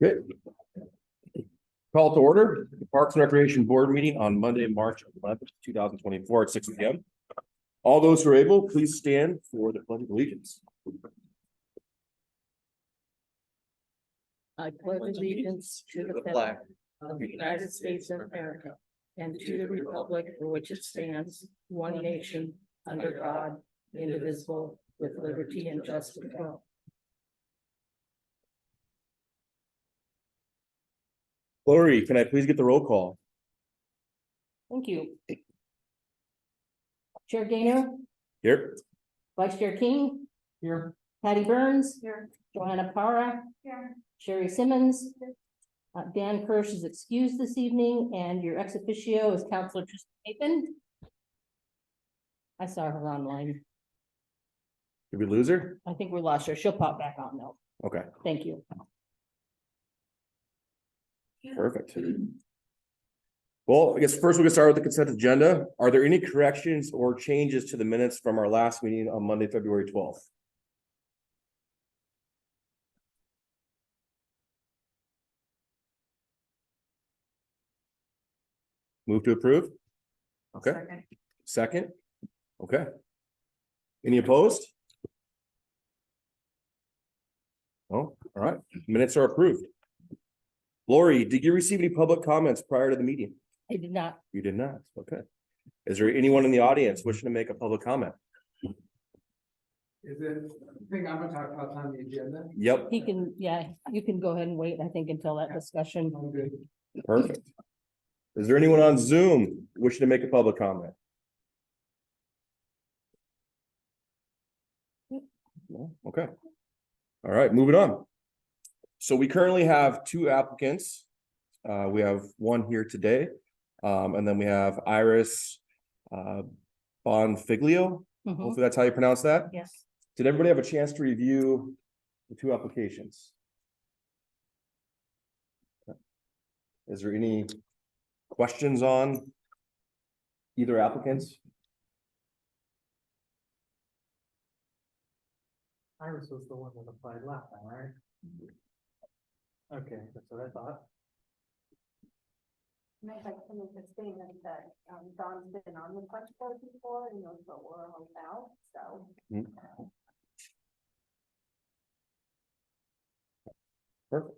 Good. Call to order the Parks and Recreation Board meeting on Monday, March 11th, 2024 at 6 p.m. All those who are able, please stand for the pledge of allegiance. I pledge allegiance to the flag of the United States of America and to the republic for which it stands, one nation, under God, indivisible, with liberty and justice for all. Lori, can I please get the roll call? Thank you. Chair Gaynor, Here. Vice Chair King. Here. Patty Burns. Here. Joanna Para. Here. Sherry Simmons. Dan Kirsch is excused this evening, and your ex officio is Counselor Tristan Nathan. I saw her online. Did we lose her? I think we lost her. She'll pop back on though. Okay, Thank you. perfect. Well, I guess first we'll get started with the consent agenda. Are there any corrections or changes to the minutes from our last meeting on Monday, February 12th? Move to approve? Okay. Second? Okay. Any opposed? Oh, all right. Minutes are approved. Lori, did you receive any public comments prior to the meeting? I did not. You did not. Okay. Is there anyone in the audience wishing to make a public comment? Is it, I think I'm gonna talk about on the agenda? Yep, He can, yeah, you can go ahead and wait, I think, until that discussion. I'm good. perfect. Is there anyone on Zoom wishing to make a public comment? No? Okay. All right, moving on. So we currently have two applicants. We have one here today. And then we have Iris Bonfiglio. Mhm. Hopefully that's how you pronounce that. Yes. Did everybody have a chance to review the two applications? Is there any questions on either applicants? Iris was the one that applied last time, right? Okay, that's what I thought. I'd like to make a statement that Don's been on the select board before and knows what we're all about, so. Perfect.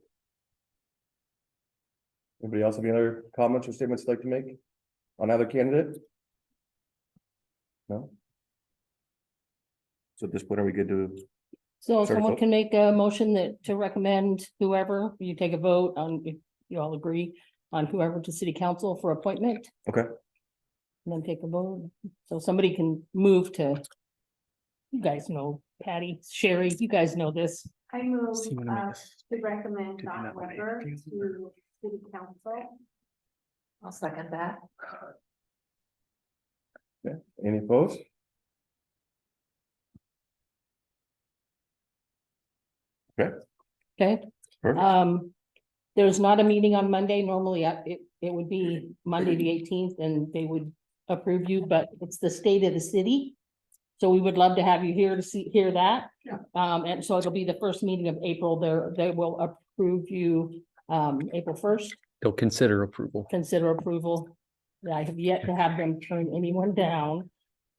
Anybody else have any other comments or statements they'd like to make on either candidate? No? So at this point, are we good to? So Sorry, someone vote. can make a motion that to recommend whoever, you take a vote on, if you all agree on whoever to city council for appointment. Okay. And then take a vote. So somebody can move to, you guys know, Patty, Sherry, you guys know this. I move So you wanna make us- to recommend do Don that one, Weber eh? to city council. I'll second that. Yeah. Any opposed? Okay, Perfect. there's not a meeting on Monday. Normally, it would be Monday, the 18th, and they would approve you, but it's the state of the city. So we would love to have you here to hear that. Yeah. And so it'll be the first meeting of April. They will approve you, April 1st, They'll consider approval. consider approval. I have yet to have them turn anyone down.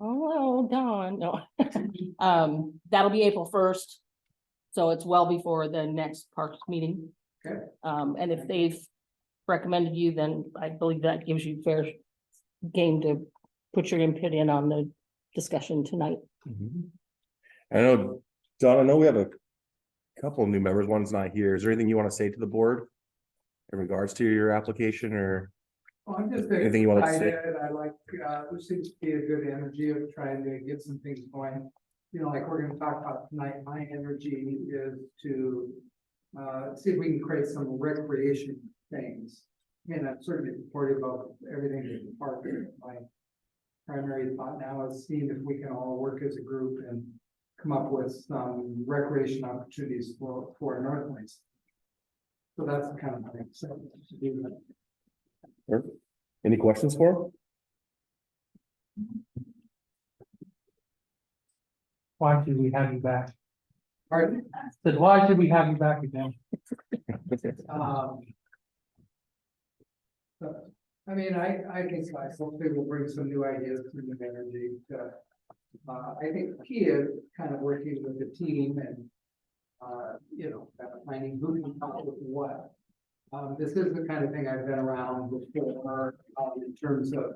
Oh, Don, no. That'll be April 1st. So it's well before the next parks meeting. Okay. And if they've recommended you, then I believe that gives you fair game to put your input in on the discussion tonight. I know, Don, I know we have a couple of new members. One's not here. Is there anything you want to say to the board in regards to your application or? Well, I'm just Anything you wanted to say? excited. I like, there seems to be a good energy of trying to get some things going. You know, like we're gonna talk about tonight, my energy is to see if we can create some recreation things. And I'm certainly supportive of everything in the park. My primary thought now is seeing if we can all work as a group and come up with some recreation opportunities for North Lanes. So that's the kind of thing. So to do that. Perfect. Any questions for him? Why should we have you back? Pardon? Said, why should we have you back again? So, I mean, I think I hopefully will bring some new ideas, some new energy to. I think the key is kind of working with the team and, you know, kind of finding who can come up with what. This is the kind of thing I've been around before, in terms of,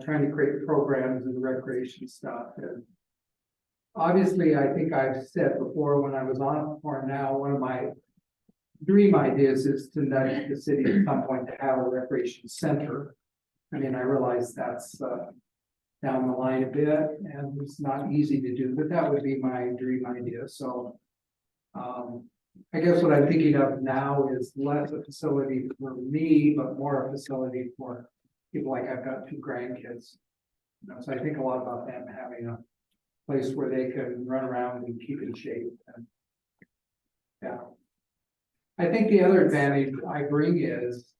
trying to create programs and recreation stuff and. Obviously, I think I've said before when I was on it before now, one of my dream ideas is to nudge the city at some point to have a recreation center. I mean, I realize that's down the line a bit and it's not easy to do, but that would be my dream idea, so. I guess what I'm thinking of now is less a facility for me, but more a facility for people like I've got 2 grandkids. You know, so I think a lot about them having a place where they can run around and keep in shape and. Yeah. I think the other advantage I bring is.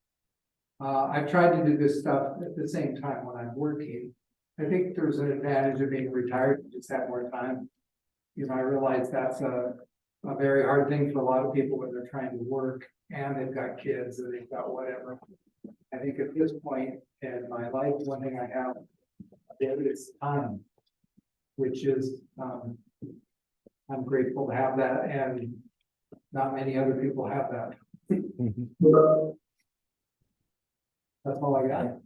I've tried to do this stuff at the same time when I'm working. I think there's an advantage of being retired, you just have more time. You know, I realize that's a very hard thing for a lot of people when they're trying to work and they've got kids and they've got whatever. I think at this point in my life, one thing I have is time. Which is, I'm grateful to have that and not many other people have that. That's all I got.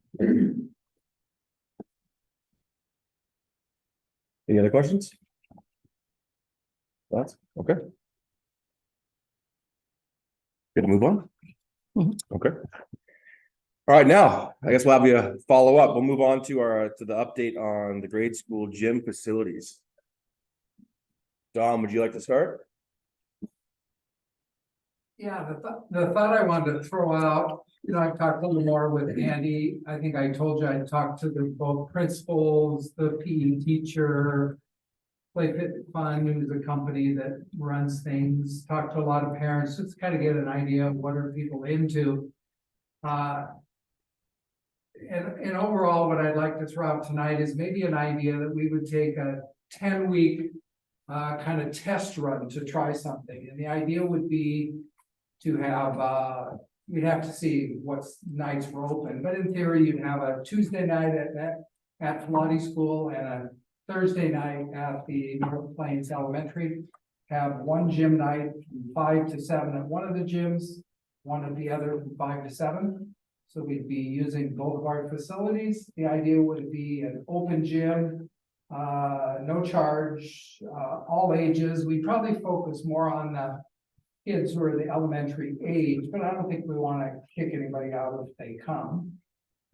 Any other questions? That's okay. Good to move on? Okay. All right, now, I guess we'll have you follow up. We'll move on to the update on the grade school gym facilities. Dom, would you like to start? Yeah, the thought I wanted to throw out, you know, I've talked a little more with Andy. I think I told you I talked to both principals, the PE teacher. Play Fit Fun, who's a company that runs things, talked to a lot of parents, just kind of get an idea of what are people into. And overall, what I'd like to throw out tonight is maybe an idea that we would take a 10-week kind of test run to try something. And the idea would be to have, we'd have to see what nights were open, but in theory, you'd have a Tuesday night at Pilates School and a Thursday night at the North Plains Elementary. Have one gym night from 5 to 7 at one of the gyms, one at the other from 5 to 7. So we'd be using both of our facilities. The idea would be an open gym, no charge, all ages. We probably focus more on the kids who are the elementary age, but I don't think we want to kick anybody out if they come.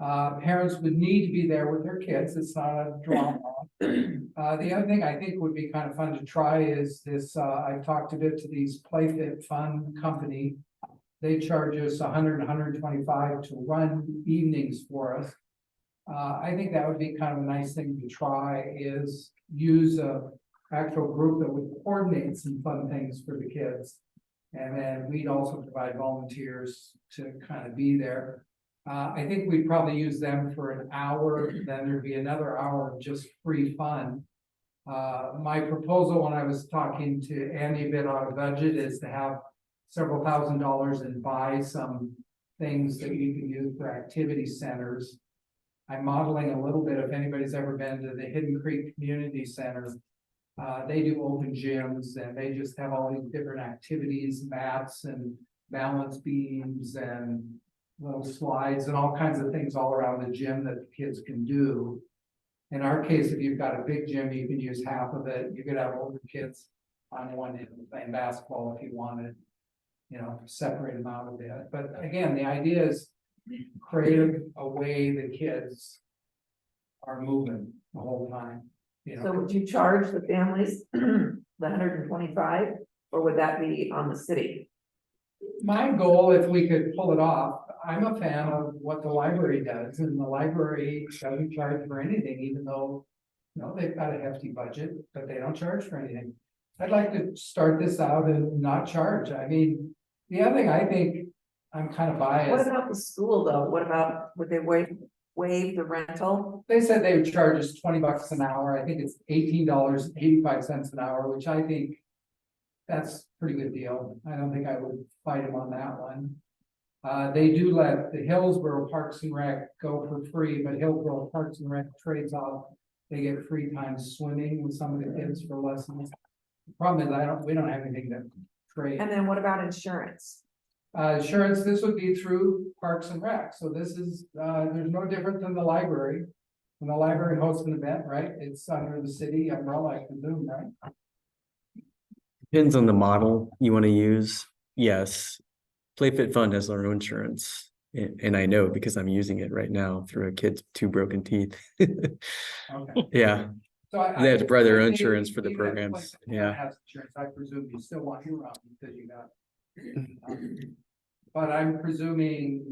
Parents would need to be there with their kids. It's not a drama. The other thing I think would be kind of fun to try is this, I've talked a bit to these Play Fit Fun company. They charge us $100, $125 to run evenings for us. I think that would be kind of a nice thing to try is use a actual group that would coordinate some fun things for the kids. And then we'd also provide volunteers to kind of be there. I think we'd probably use them for an hour, then there'd be another hour of just free fun. My proposal when I was talking to Andy a bit on a budget is to have several $1,000s and buy some things that you can use for activity centers. I'm modeling a little bit, if anybody's ever been to the Hidden Creek Community Center. They do open gyms and they just have all these different activities, mats and balance beams and little slides and all kinds of things all around the gym that the kids can do. In our case, if you've got a big gym, you can use half of it. You could have older kids on one end playing basketball if you wanted, you know, separate them out a bit. But again, the idea is create a way the kids are moving the whole time. You know, So would you charge the families the 125, or would that be on the city? my goal, if we could pull it off, I'm a fan of what the library does, and the library doesn't charge for anything, even though, you know, they've got a hefty budget, but they don't charge for anything. I'd like to start this out and not charge. I mean, the other thing I think I'm kind of What biased. about the school though? What about, would they waive waive the rental? They said they would charge us $20 an hour. I think it's $18.85 an hour, which I think that's a pretty good deal. I don't think I would fight them on that one. They do let the Hillsborough Parks and Rec go for free, but Hillsborough Parks and Rec trades off. They get free time swimming with some of the kids for lessons. The problem is we don't have anything to trade. And then what about insurance? Insurance, this would be through Parks and Rec, so this is, there's no different than the library. When the library hosts an event, right, it's under the city umbrella, I presume, right? Depends on the model you want to use. Yes. PlayFit Fund has their own insurance. And I know because I'm using it right now through a kid's 2 broken teeth. Okay. Yeah. So They have to buy their I own think insurance for the even if programs. PlayFit Yeah. has insurance, I presume you still want your own because you got. But I'm presuming,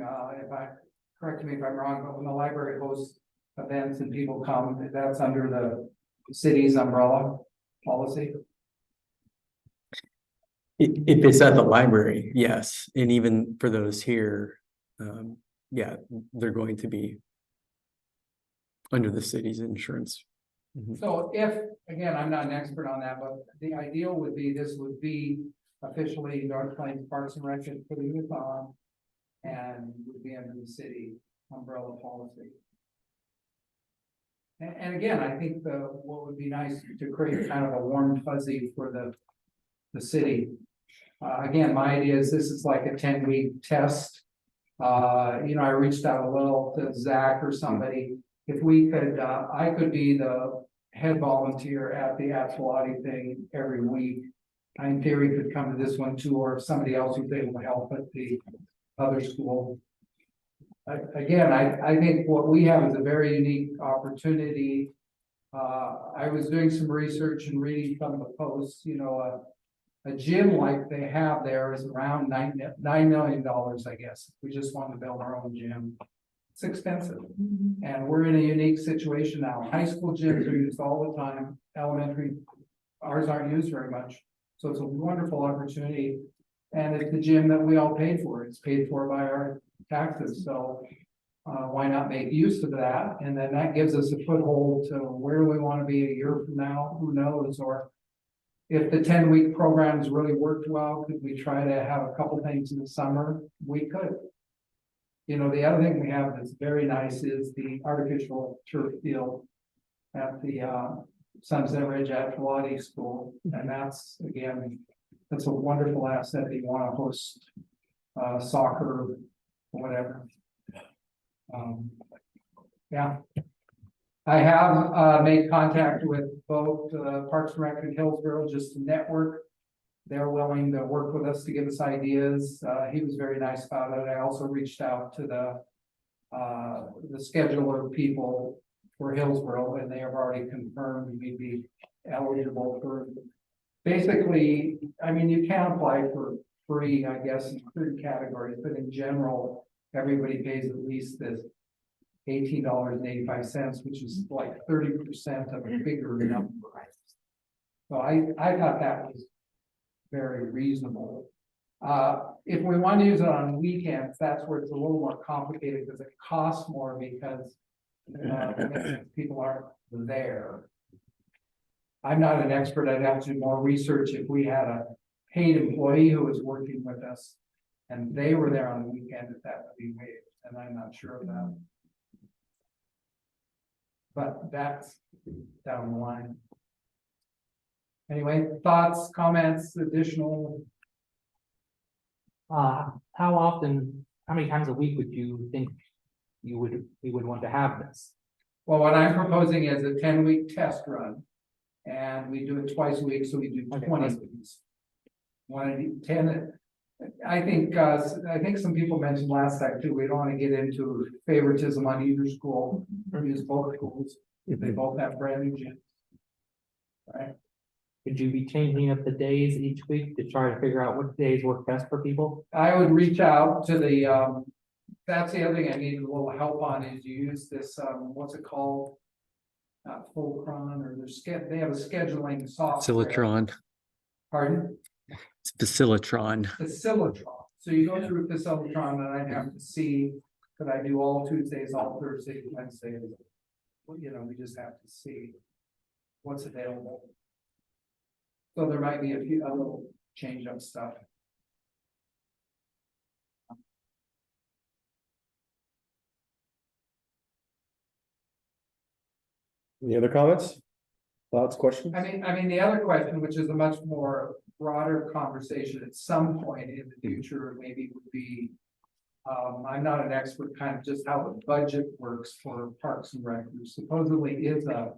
correct me if I'm wrong, but when the library hosts events and people come, that's under the city's umbrella policy? If it's at the library, yes. And even for those here, yeah, they're going to be under the city's insurance. Mhm. So if, again, I'm not an expert on that, but the ideal would be, this would be officially North Plains Parks and Rec putting it on. And would be under the city umbrella policy. And again, I think what would be nice to create kind of a warm fuzzy for the city. Again, my idea is this is like a 10-week test. I reached out a little to Zach or somebody. If we could, I could be the head volunteer at the Athleti thing every week. I, in theory, could come to this one too, or if somebody else who's able to help at the other school. Again, I think what we have is a very unique opportunity. I was doing some research and reading from the posts, a gym like they have there is around $9 million, I guess. We just want to build our own gym. It's expensive. And we're in a unique situation now. High school gyms are used all the time. Elementary, ours aren't used very much. So it's a wonderful opportunity. And it's the gym that we all paid for. It's paid for by our taxes. So why not make use of that? And then that gives us a foothold to where do we want to be a year from now? Who knows? Or if the 10-week programs really worked well, could we try to have a couple things in the summer? We could. The other thing we have that's very nice is the artificial turf field at the Sunset Ridge Athleti School. And that's, again, that's a wonderful asset that you want to host soccer or whatever. Yeah. I have made contact with both Parks and Rec and Hillsborough just to network. They're willing to work with us to give us ideas. He was very nice about it. I also reached out to the scheduler people for Hillsborough, and they have already confirmed we'd be eligible for. Basically, I mean, you can apply for free, I guess, in certain categories, but in general, everybody pays at least this $18.85, which is like 30% of a bigger number. So I thought that was very reasonable. If we want to use it on weekends, that's where it's a little more complicated because it costs more because people aren't there. I'm not an expert. I'd have to do more research if we had a paid employee who was working with us and they were there on the weekend, if that would be waived, and I'm not sure of that. But that's down the line. Anyway, thoughts, comments, additional? How many times a week would you think we would want to have this? Well, what I'm proposing is a 10-week test run. And we do it twice a week, so we do Okay. 20 weeks. 10. I think some people mentioned last time too, we don't want to get into favoritism on either school. We use both schools if they both have brand new gyms. Right? Could you be changing up the days each week to try to figure out what days work best for people? I would reach out to the, that's the other thing I need a little help on is you use this, what's it called? Not Fulcron or they have a scheduling software. Facilitron. Pardon? It's Facilitron. Facilitron. So you go through Facilitron and I'd have to see Could I do all Tuesdays, all Thursdays, Wednesdays? Well, we just have to see what's available. So there might be a little change up stuff. Any other comments? Thoughts, questions? I mean, the other question, which is a much more broader conversation at some point in the future, maybe would be. I'm not an expert, kind of just how the budget works for Parks and Rec. There supposedly is a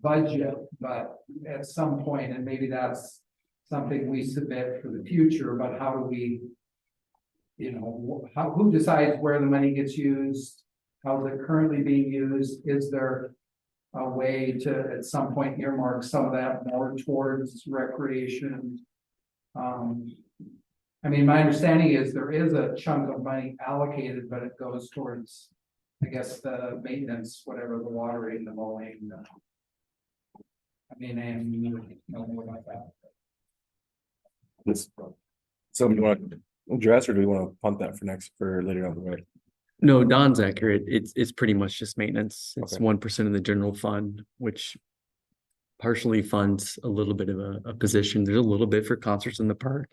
budget, but at some point, and maybe that's something we submit for the future, but how do we? Who decides where the money gets used? How is it currently being used? Is there a way to, at some point, earmark some of that more towards recreation? I mean, my understanding is there is a chunk of money allocated, but it goes towards, I guess, the maintenance, whatever, the watering, the mowing. And you know more about that. This, so you want to address, or do we want to punt that for later down the way? No, Don's accurate. It's pretty much just maintenance. It's Okay. 1% of the general fund, which partially funds a little bit of a position. There's a little bit for concerts in the park.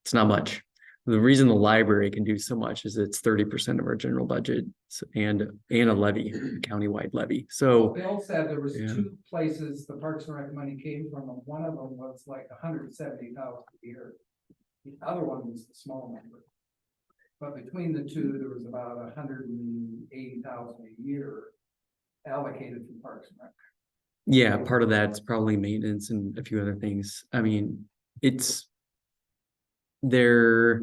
It's not much. The reason the library can do so much is it's 30% of our general budget and a levy, a countywide levy. So Bill said there was Yeah. 2 places the Parks and Rec money came from, and one of them was like 170,000 a year. The other one was the small number. But between the two, there was about 180,000 a year allocated for Parks and Rec. yeah, part of that's probably maintenance and a few other things. I mean, it's a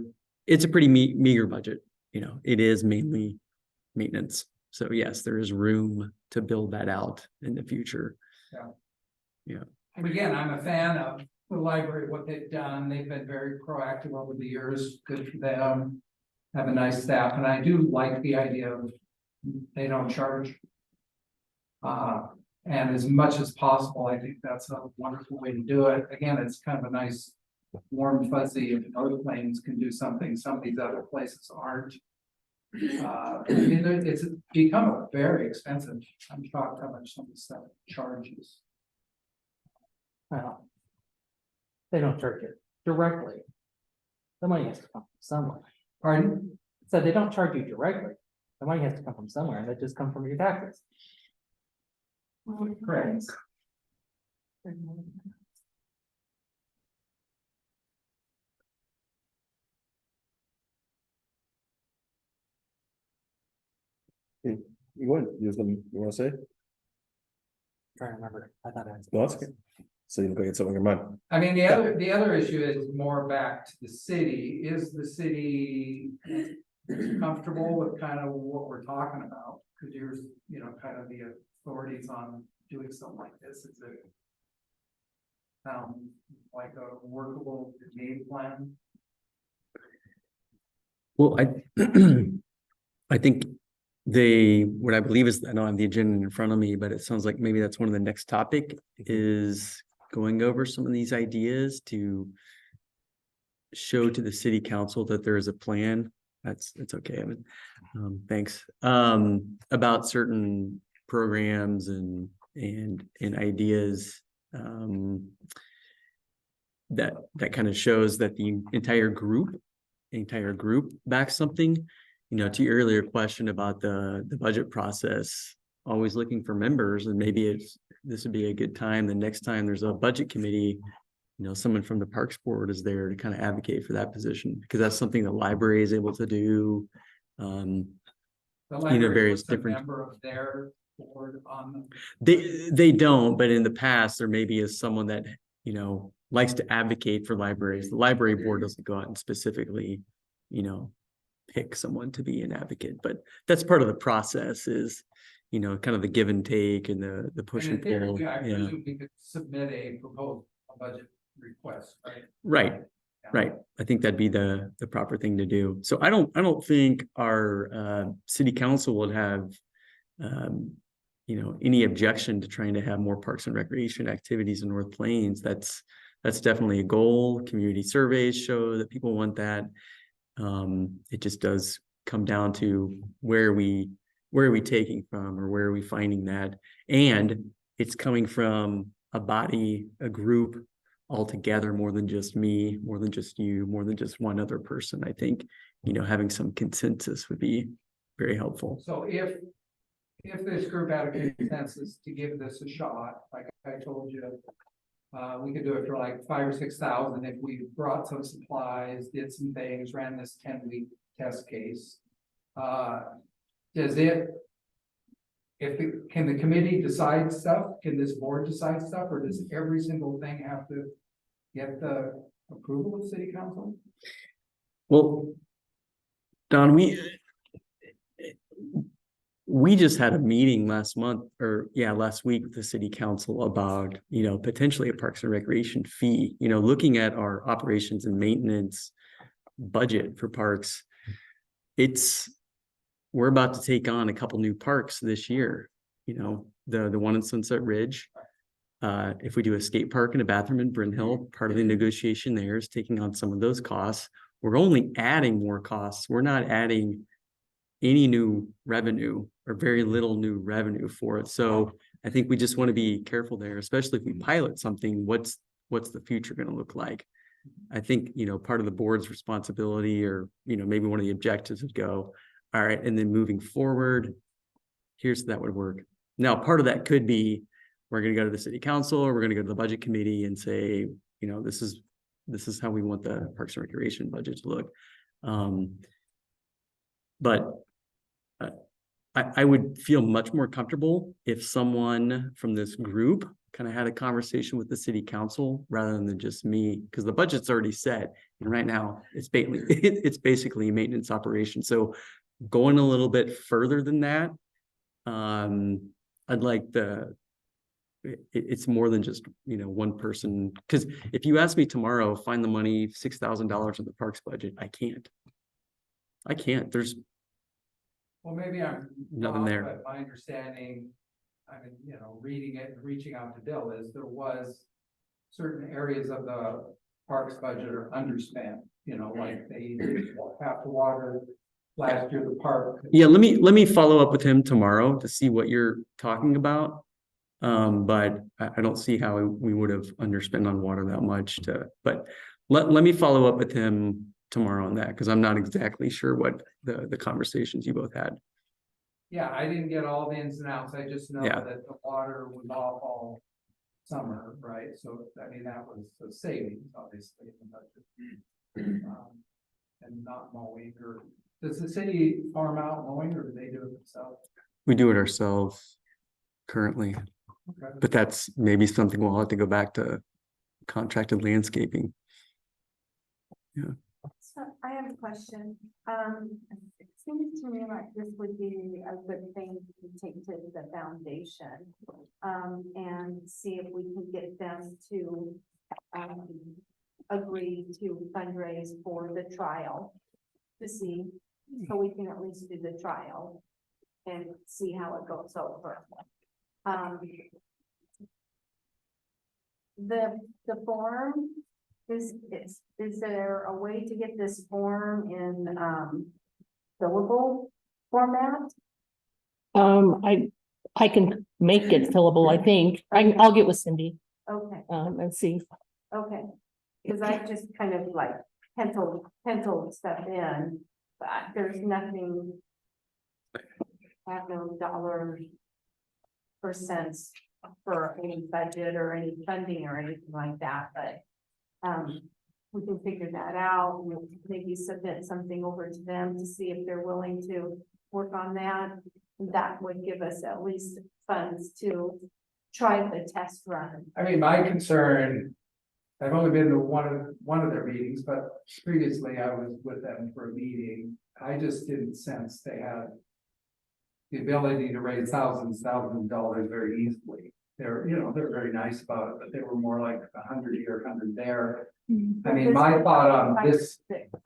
pretty meager budget, it is mainly maintenance. So yes, there is room to build that out in the future. And again, I'm a fan of the library, what they've done. They've been very proactive over the years. Good for them. Have a nice staff, and I do like the idea of they don't charge. And as much as possible, I think that's a wonderful way to do it. Again, it's kind of a nice warm fuzzy. If North Plains can do something, some of these other places aren't. It's become very expensive. I'm shocked how much some of the stuff charges. Well, they don't charge it directly. The money has to come from somewhere. Pardon? So they don't charge you directly. The money has to come from somewhere, and that just comes from your taxes. Correct. You want to say? Trying to remember, I thought I was. No, that's okay. So you look like it's something in your mind. I mean, the other issue is more back to the city. Is the city comfortable with kind of what we're talking about? Because you're, kind of the authorities on doing something like this. Is it like a workable game plan? Well, I think what I believe is, I don't have the agenda in front of me, but it sounds like maybe that's one of the next topic is going over some of these ideas to show to the city council that there is a plan. It's okay, Evan. Thanks. About certain programs and ideas that kind of shows that the entire group backs something. To your earlier question about the budget process, always looking for members, and maybe this would be a good time. The next time there's a budget committee, someone from the Parks Board is there to kind of advocate for that position, because that's something the library is able to do. The library various puts a different. member of their board on them. They don't, but in the past there maybe is someone that likes to advocate for libraries. The library board doesn't go out and specifically, pick someone to be an advocate, but that's part of the process. Is kind of the give and take and the push and pull. I presume we could submit a budget request, right? Right. Right. I think that'd be the proper thing to do. So I don't think our city council would have any objection to trying to have more parks and recreation activities in North Plains. That's definitely a goal. Community surveys show that people want that. It just does come down to where are we taking from, or where are we finding that? And it's coming from a body, a group altogether, more than just me, more than just you, more than just one other person. I think, having some consensus would be very helpful. So if this group had a consensus to give this a shot, like I told you, we could do it for like 5,000 or 6,000 if we brought some supplies, did some things, ran this 10-week test case. Can the committee decide stuff? Can this board decide stuff, or does every single thing have to get the approval of city council? Well, Don, we just had a meeting last week with the city council about, potentially a Parks and Recreation fee, looking at our operations and maintenance budget for parks. We're about to take on a couple new parks this year, the one in Sunset Ridge. If we do a skate park and a bathroom in Bryn Hill, part of the negotiation there is taking on some of those costs. We're only adding more costs. We're not adding any new revenue, or very little new revenue for it. So I think we just want to be careful there, especially if we pilot something. What's the future going to look like? I think, part of the board's responsibility, or, maybe one of the objectives would go, all right, and then moving forward, that would work. Now, part of that could be, we're going to go to the city council, or we're going to go to the budget committee and say, this is how we want the Parks and Recreation budget to look. But I would feel much more comfortable if someone from this group kind of had a conversation with the city council rather than just me, because the budget's already set. And right now it's basically maintenance operation. So going a little bit further than that, I'd like it's more than just, one person. Because if you ask me tomorrow, find the money, $6,000 in the parks budget, I can't. There's Well, maybe I'm nothing wrong, there. but my understanding, reading it and reaching out to Bill, is there was certain areas of the parks budget are underspent, like they have to water last year, the park. Yeah, let me follow up with him tomorrow to see what you're talking about. But I don't see how we would have underspent on water that much but let me follow up with him tomorrow on that, because I'm not exactly sure what the conversations you both had. Yeah, I didn't get all the ins and outs. I just know Yeah. that the water was off all summer, right? So, that was a savings, obviously, in the budget. And not mowing, or does the city farm out mowing, or do they do it themselves? We do it ourselves currently, Okay. but that's maybe something we'll have to go back to contracted landscaping. So I have a question. It seems to me like this would be a good thing to take to the foundation. And see if we can get them to, agree to fundraise for the trial. So we can at least do the trial and see how it goes over. The form, is there a way to get this form in, fillable format? I can make it fillable, I think. I'll get with Cindy, Okay, and see. okay, because I just kind of like penciled stuff in, but there's nothing. I have no dollars or cents for any budget or any funding or anything like that, but we can figure that out. We'll maybe submit something over to them to see if they're willing to work on that. That would give us at least funds to try the test run. I mean, my concern, I've only been to one of their meetings, but previously I was with them for a meeting. I just didn't sense they had the ability to raise thousands of dollars very easily. They're very nice about it, but they were more like 100 here, 100 there. I mean, my thought on this,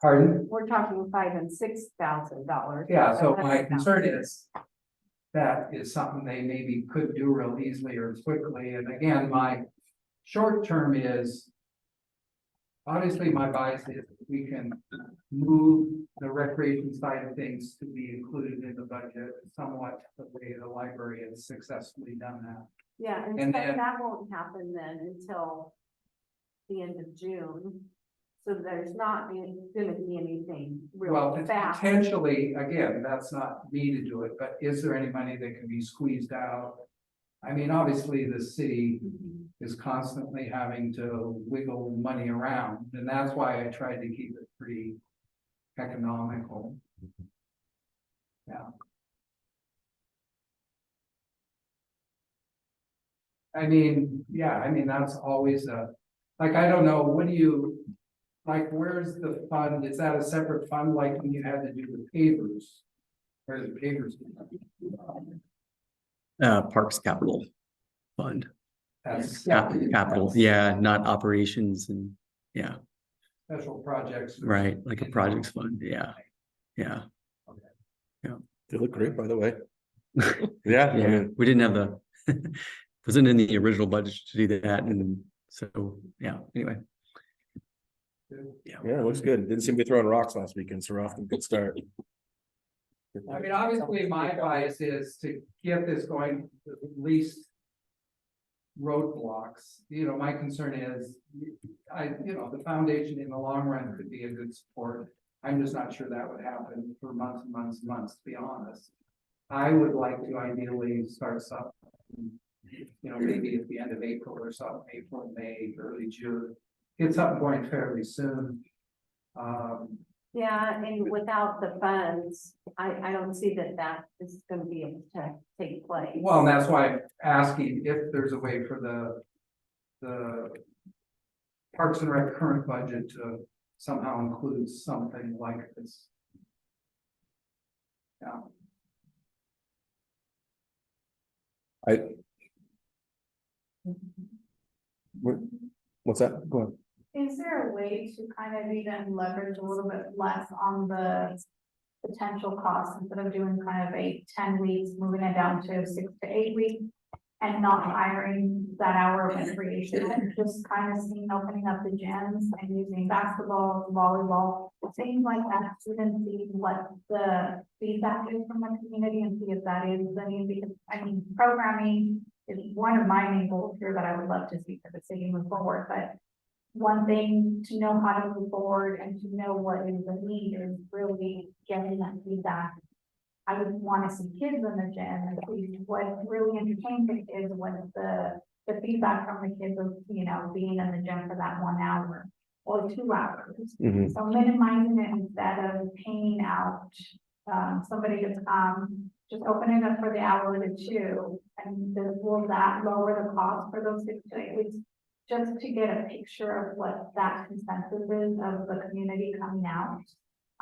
pardon? We're talking $5,000 and $6,000. Yeah, so my concern is that is something they maybe could do real easily or quickly. And again, my short term is Obviously, my bias is we can move the recreation side of things to be included in the budget somewhat the way the library has successfully done that. Yeah, and And so then- that won't happen then until the end of June. So there's not gonna be anything Well, real fast. potentially, again, that's not me to do it, but is there any money that can be squeezed out? I mean, obviously, the city Mhm. is constantly having to wiggle money around, and that's why I tried to keep it pretty economical. Yeah. I mean, yeah, I mean, that's always like, I don't know, what do you, like, where's the fund? Is that a separate fund, like when you had to do the pavers? Where's the pavers? Parks Capital Fund. That's Capital, that's yeah, not operations and, yeah, Special projects. right, like a projects fund, yeah, yeah. They look great, by the way. Yeah, I Yeah, mean, we didn't have the, wasn't in the original budget to do that, and so, yeah, anyway. yeah, it looks good. Didn't seem to be throwing rocks last weekend, so we're off to a good start. I mean, obviously, my bias is to get this going, at least roadblocks, my concern is, the foundation in the long run could be a good support. I'm just not sure that would happen for months and months and months, to be honest. I would like to ideally start something, maybe at the end of April or something, April, May, early June. Get something going fairly soon. Yeah, and without the funds, I don't see that is gonna be able to take place. Well, and that's why I'm asking if there's a way for the Parks and Rec current budget to somehow include something like this. Yeah. What's that? Go ahead. Is there a way to kind of even leverage a little bit less on the potential costs instead of doing kind of 10 weeks, moving it down to 6 to 8 weeks? And not hiring that hour of recreation, just kind of seeing, opening up the gyms and using basketball, volleyball, things like that, to then see what the feedback is from the community and see if that is, because, programming is one of my main goals here that I would love to see for the city move forward, but one thing to know how to move forward and to know what is the need is really getting that feedback. I would want to see kids in the gym and see what really entertains the kids, what is the feedback from the kids of, being in the gym for that 1 hour or 2 hours. Mhm. So minimizing it instead of paying out, somebody to come, just open it up for the hour to 2. And will that lower the cost for those 6 to 8 weeks? Just to get a picture of what that consensus is of the community coming out.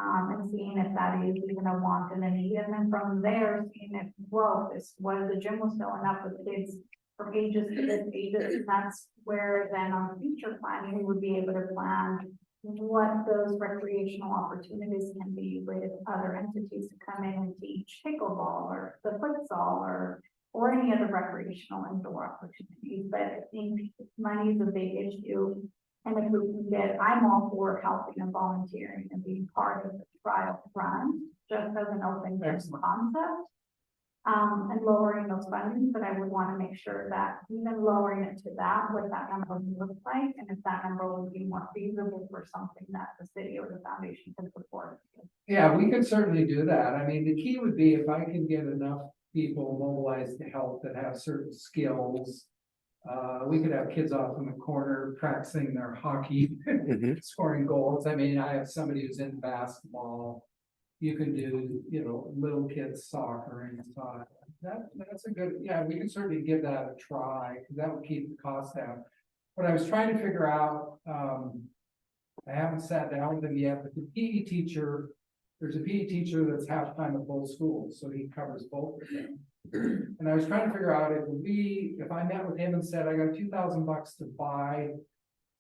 And seeing if that is even a want and a need, and then from there, seeing if, the gym was filling up with kids from ages to this ages, and that's where then on future planning, we would be able to plan what those recreational opportunities can be with other entities to come in and teach pickleball or the futsal or any other recreational indoor opportunities, but I think money is a big issue. And if we can I'm all for helping and volunteering and being part of the trial run, just as an open concept. And lowering those funding, but I would want to make sure that even lowering it to that, what that number would look like, and if that number would be more feasible for something that the city or the foundation can support. Yeah, we could certainly do that. I mean, the key would be if I can get enough people mobilized to help that have certain skills. We could have kids off in the corner practicing their hockey, Mhm. scoring goals. I mean, I have somebody who's in basketball. You can do, little kids soccer and stuff. That's a good, yeah, we can certainly give that a try, because that would keep the cost down. What I was trying to figure out, I haven't sat down with them yet, but the PE teacher, there's a PE teacher that's half-time at both schools, so he covers both of them. And I was trying to figure out if I met with him and said, I got $2,000 to buy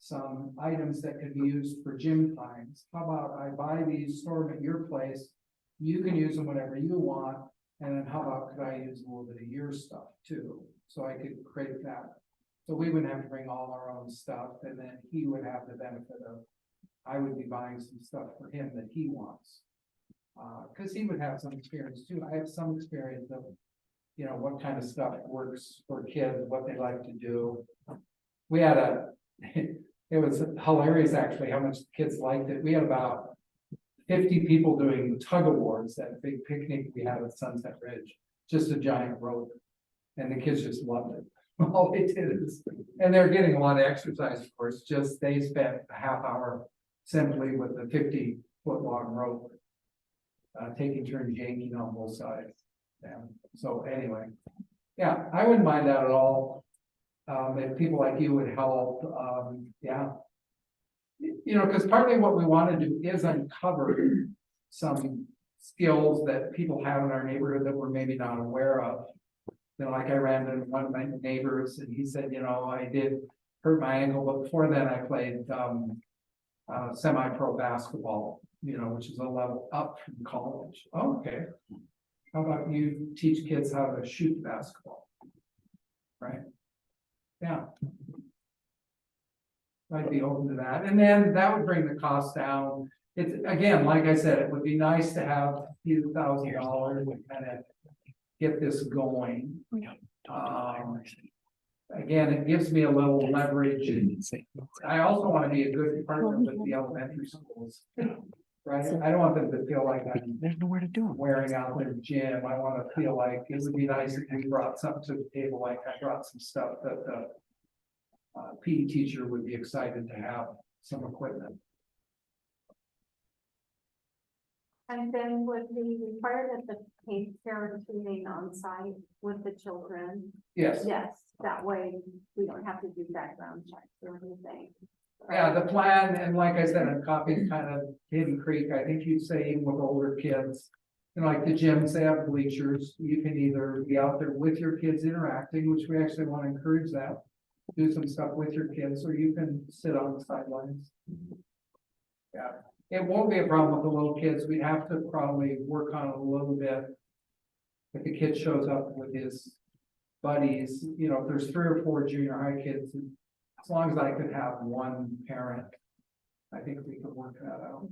some items that could be used for gym times. How about I buy these, store them at your place? You can use them whenever you want. And then how about could I use a little bit of your stuff too? So I could create that So we wouldn't have to bring all our own stuff, and then he would have the benefit of, I would be buying some stuff for him that he wants. Cause he would have some experience too. I have some experience of, you know, what kind of stuff works for kids, what they like to do. We had it was hilarious actually, how much the kids liked it. We had about 50 people doing tug of wars, that big picnic we had at Sunset Ridge, just a giant rope. And the kids just loved it. All they did is, and they're getting a lot of exercise, of course, just they spent a half hour simply with the 50-foot long rope. Taking turns yanking on both sides. Yeah, so anyway, yeah, I wouldn't mind that at all. If people like you would help, yeah. You know, because partly what we want to do is uncover some skills that people have in our neighborhood that we're maybe not aware of. You know, like I ran into one of my neighbors and he said, you know, I did hurt my ankle, but before then I played semi-pro basketball, you know, which is a level up from college. Oh, okay. How about you teach kids how to shoot basketball? Right? Yeah. I'd be open to that. And then that would bring the cost down. It's again, like I said, it would be nice to have a few $1,000 and kind of get this going. Again, it gives me a little leverage. I also want to be a good partner with the elementary schools. Right? I don't want them to feel like I'm wearing out their gym. I want to feel like it would be nice if we brought something to the table, like I brought some stuff that the PE teacher would be excited to have some equipment. And then would we require that the parents remain on site with the children? Yes. Yes, that way we don't have to do background checks or anything. Yeah, the plan, and like I said, I'm copying kind of Hidden Creek. I think you'd say even with older kids, you know, like the gyms, they have bleachers. You can either be out there with your kids interacting, which we actually want to encourage that. Do some stuff with your kids, or you can sit on the sidelines. Yeah, it won't be a problem with the little kids. We have to probably work on it a little bit. If the kid shows up with his buddies, you know, if there's 3 or 4 junior high kids, as long as I could have one parent, I think we could work that out.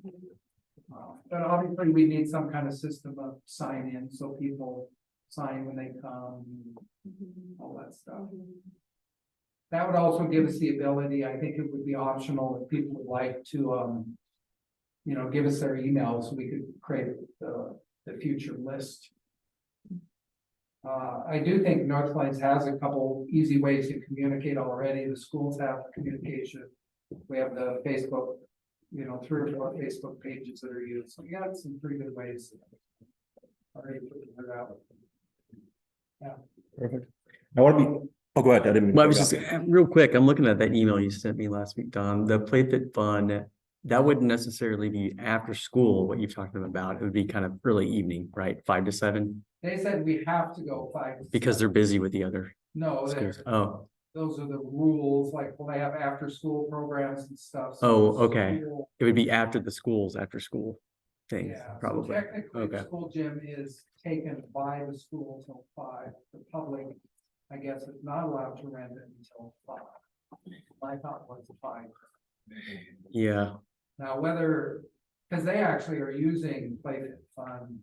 But obviously we need some kind of system of sign in, so people sign when they come, all that stuff. That would also give us the ability, I think it would be optional if people would like to, you know, give us their email so we could create the future list. I do think Northlights has a couple easy ways to communicate already. The schools have communication. We have the Facebook, you know, 3 or 4 Facebook pages that are used. So we got some pretty good ways. Already putting it out. Yeah. Perfect. I want to be, oh, go ahead. I didn't. Well, I was just, real quick, I'm looking at that email you sent me last week, Don, the Play Fit Fund. That wouldn't necessarily be after school, what you're talking about. It would be kind of early evening, right? 5 to 7, They said we have to go 5 to because 7. they're busy with the other No, schools. they're- Oh, those are the rules, like when they have after school programs and stuff. Oh, the okay. school- it would be after the schools, after school thing, Yeah, so probably. technically, the Okay. school gym is taken by the school till 5. The public, I guess, is not allowed to rent it until 5. My thought was 5. Yeah, Now, whether, because they actually are using Play Fit Fund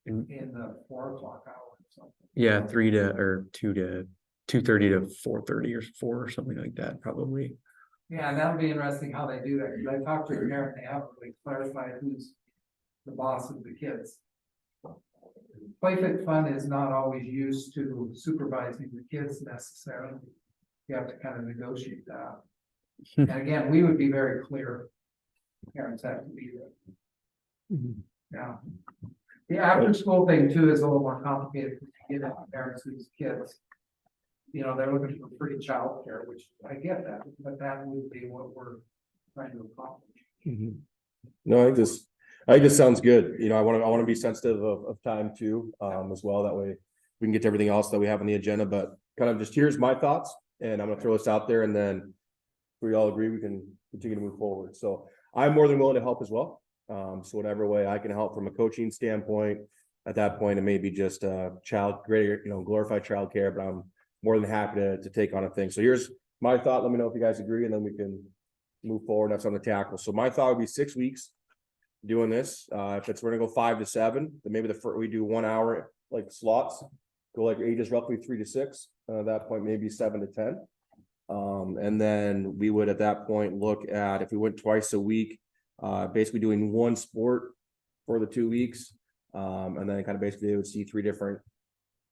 Mm. in the 4 o'clock hour or something. yeah, 3 to, or 2 to 2:30 to 4:30 or 4 or something like that, probably. Yeah, and that'll be interesting how they do that, because I talked to a parent, they haven't really clarified who's the boss of the kids. Playfit Fund is not always used to supervising the kids necessarily. You have to kind of negotiate that. And again, we would be very clear. Parents have to be there. Mhm. Yeah. The after school thing too is a little more complicated, because you get parents whose kids, you know, they're looking for free childcare, which I get that, but that would be what we're trying to accomplish. No, I think this sounds good. You know, I want to be sensitive of time too, as well. That way we can get to everything else that we have on the agenda, but kind of just here's my thoughts, and I'm gonna throw this out there, and then if we all agree, we can continue to move forward. So I'm more than willing to help as well. So whatever way I can help from a coaching standpoint, at that point, it may be just greater, you know, glorified childcare, but I'm more than happy to take on a thing. So here's my thought. Let me know if you guys agree, and then we can move forward. That's on the tackle. So my thought would be 6 weeks doing this. If it's, we're gonna go 5 to 7, then maybe we do 1 hour like slots, go like ages roughly 3 to 6. At that point, maybe 7 to 10. And then we would at that point look at, if we went twice a week, basically doing one sport for the 2 weeks. And then kind of basically they would see 3 different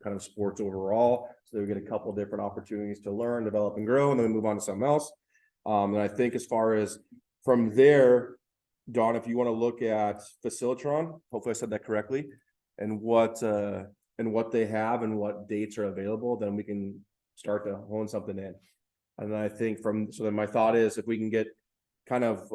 kind of sports overall. So they would get a couple of different opportunities to learn, develop, and grow, and then we move on to something else. And I think as far as from there, Dawn, if you want to look at Facilitron, hopefully I said that correctly, and what they have and what dates are available, then we can start to hone something in. And then I think so then my thought is if we can get kind of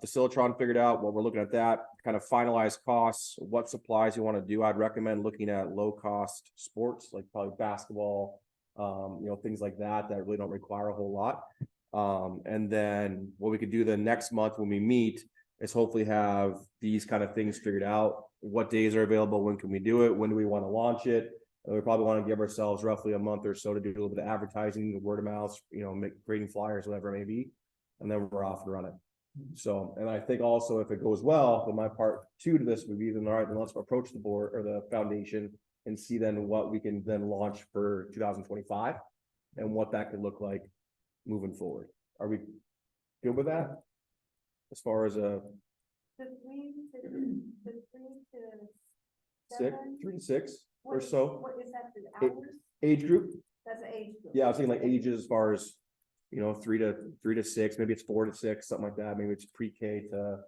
Facilitron figured out, what we're looking at that, kind of finalize costs, what supplies you want to do, I'd recommend looking at low cost sports, like probably basketball, things like that really don't require a whole lot. And then what we could do the next month when we meet is hopefully have these kind of things figured out. What days are available? When can we do it? When do we want to launch it? We probably want to give ourselves roughly a month or so to do a little bit of advertising, word of mouth, creating flyers, whatever it may be. And then we're off and running. So, and I think also if it goes well, then my part 2 to this would be then, all right, then let's approach the board or the foundation and see then what we can then launch for 2025 and what that could look like moving forward. Are we good with that? As far as The 3 to 3 to 6 or so What is that, the hours? age group? That's the age group. Yeah, I was thinking like ages as far as, 3 to 6, maybe it's 4 to 6, something like that. Maybe it's pre-K to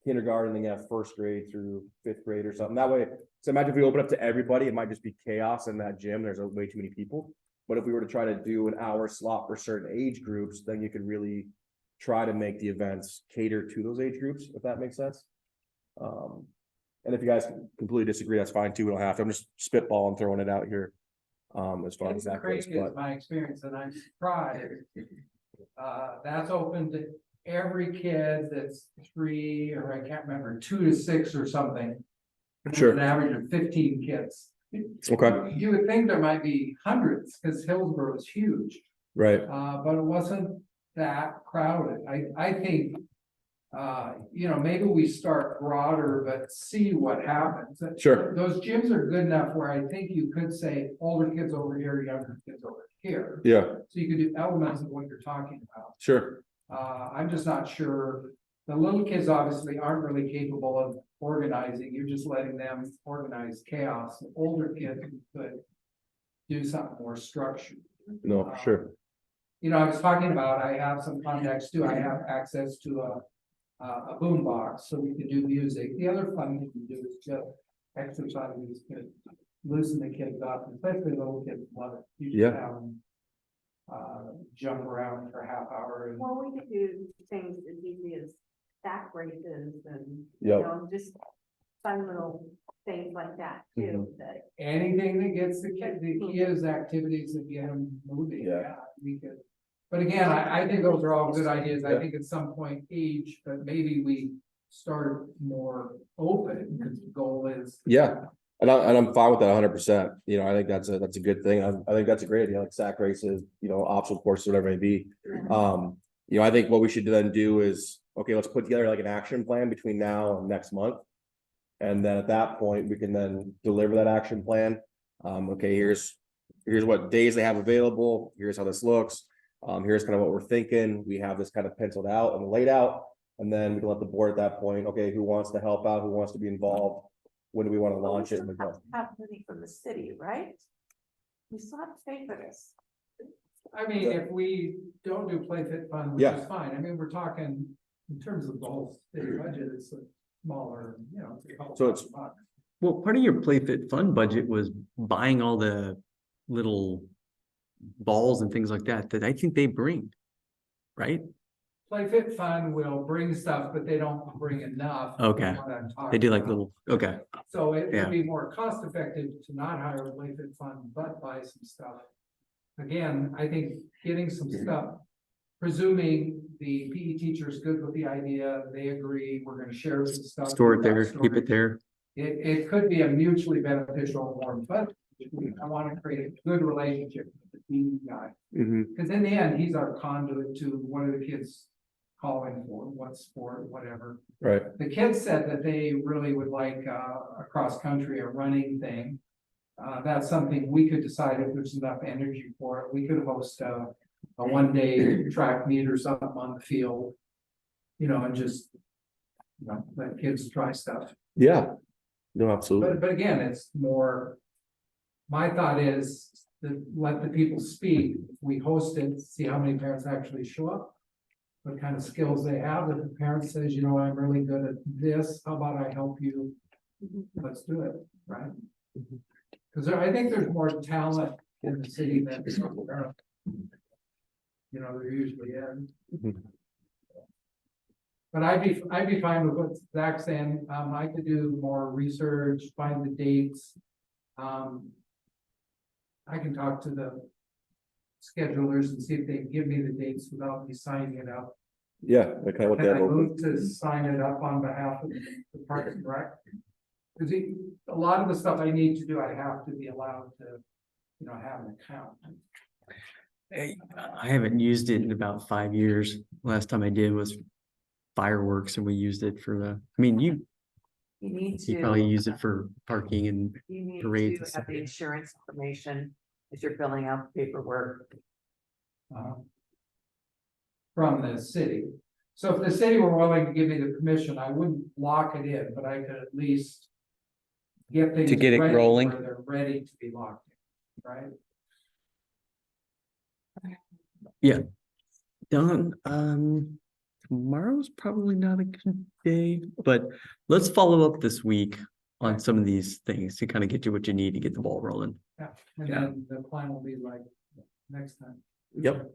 kindergarten, then you have 1st grade through 5th grade or something. That way, so imagine if we open up to everybody, it might just be chaos in that gym. There's way too many people. But if we were to try to do an hour slot for certain age groups, then you could really try to make the events cater to those age groups, if that makes sense. And if you guys completely disagree, that's fine too. We don't have to. I'm just spitballing, throwing it out here. As far as that goes, Crazy is but my experience, and I'm surprised. That's open to every kid that's 3, or I can't remember, 2 to 6 or something. Sure. An average of 15 kids. Okay, You would think there might be hundreds, because Hillsborough is huge, right. but it wasn't that crowded. I think, maybe we start broader, but see what happens. Sure. Those gyms are good enough where I think you could say older kids over here, younger kids over here. Yeah, So you could do elements of what you're talking about. sure. I'm just not sure. The little kids obviously aren't really capable of organizing. You're just letting them organize chaos. The older kids could do something more structured. No, for sure. I was talking about, I have some contacts too. I have access to a boom box, so we can do music. The other fun thing to do is just exercise these kids, loosen the kids up, especially little kids love it. You just Yeah. have them jump around for a half hour. And Well, we could do things as easy as stack races and, Yep. just fun little things like that too, that. anything that gets the kids activities that get them moving, Yeah. yeah, we could. But again, I think those are all good ideas. I Yeah. think at some point age, but maybe we start more open, because the goal is. Yeah, and I'm fine with that 100%. I think that's a good thing. I think that's a great idea, like sack races, obstacle courses, whatever it may be. I think what we should then do is, okay, let's put together like an action plan between now and next month. And then at that point, we can then deliver that action plan. Okay, here's what days they have available. Here's how this looks. Here's kind of what we're thinking. We have this kind of penciled out and laid out. And then we can let the board at that point, okay, who wants to help out, who wants to be involved? When do we want to launch it? And we go. Have money from the city, right? We still have to pay for this. I mean, if we don't do play fit fun, which Yeah. is fine. I mean, we're talking in terms of the whole city budget, it's a smaller, it's a couple So it's- thousand bucks. Well, part of your Play Fit Fun budget was buying all the little balls and things like that I think they bring, right? Play fit fun will bring stuff, but they don't bring enough. for Okay. what I'm They talking do like about. little, okay, So it Yeah. would be more cost effective to not hire a play fit fund, but buy some stuff. Again, I think getting some stuff, presuming the PE teacher's good with the idea, they agree, we're gonna share some stuff. store it there, without keep it storage. there. It could be a mutually beneficial one, but I want to create a good relationship with the team guy. Mhm. Because in the end, he's our conduit to what are the kids calling for, what sport, whatever. Right, The kids said that they really would like a cross-country, a running thing. That's something we could decide if there's enough energy for it. We could host a one-day track meet or something on the field. You know, and just, you know, let kids try stuff. yeah, no, absolutely, But again, it's more. My thought is to let the people speak. We host it, see how many parents actually show up. What kind of skills they have. If the parent says, you know, I'm really good at this, how about I help you? Let's do it, right? Because I think there's more talent in the city than you know, there usually is. Mhm. But I'd be fine with what Zach's saying. I could do more research, find the dates. I can talk to the schedulers and see if they can give me the dates without me signing it up. yeah, I kind of look Can at I it. move to sign it up on behalf of the Parks and Rec? Because a lot of the stuff I need to do, I have to be allowed to, you know, have an account. I haven't used it in about 5 years. Last time I did was fireworks and we used it for the, I mean, you need probably use it for parking and You need parades to and stuff. have the insurance information as you're filling out the paperwork. From the city. So if the city were willing to give me the permission, I wouldn't lock it in, but I could at least get things To get it ready rolling. where they're ready to be locked in, right? Don, tomorrow's probably not a good day, but let's follow up this week on some of these things to kind of get you what you need to get the ball rolling. Yeah, and Yeah. then the plan will be like next time. Yep.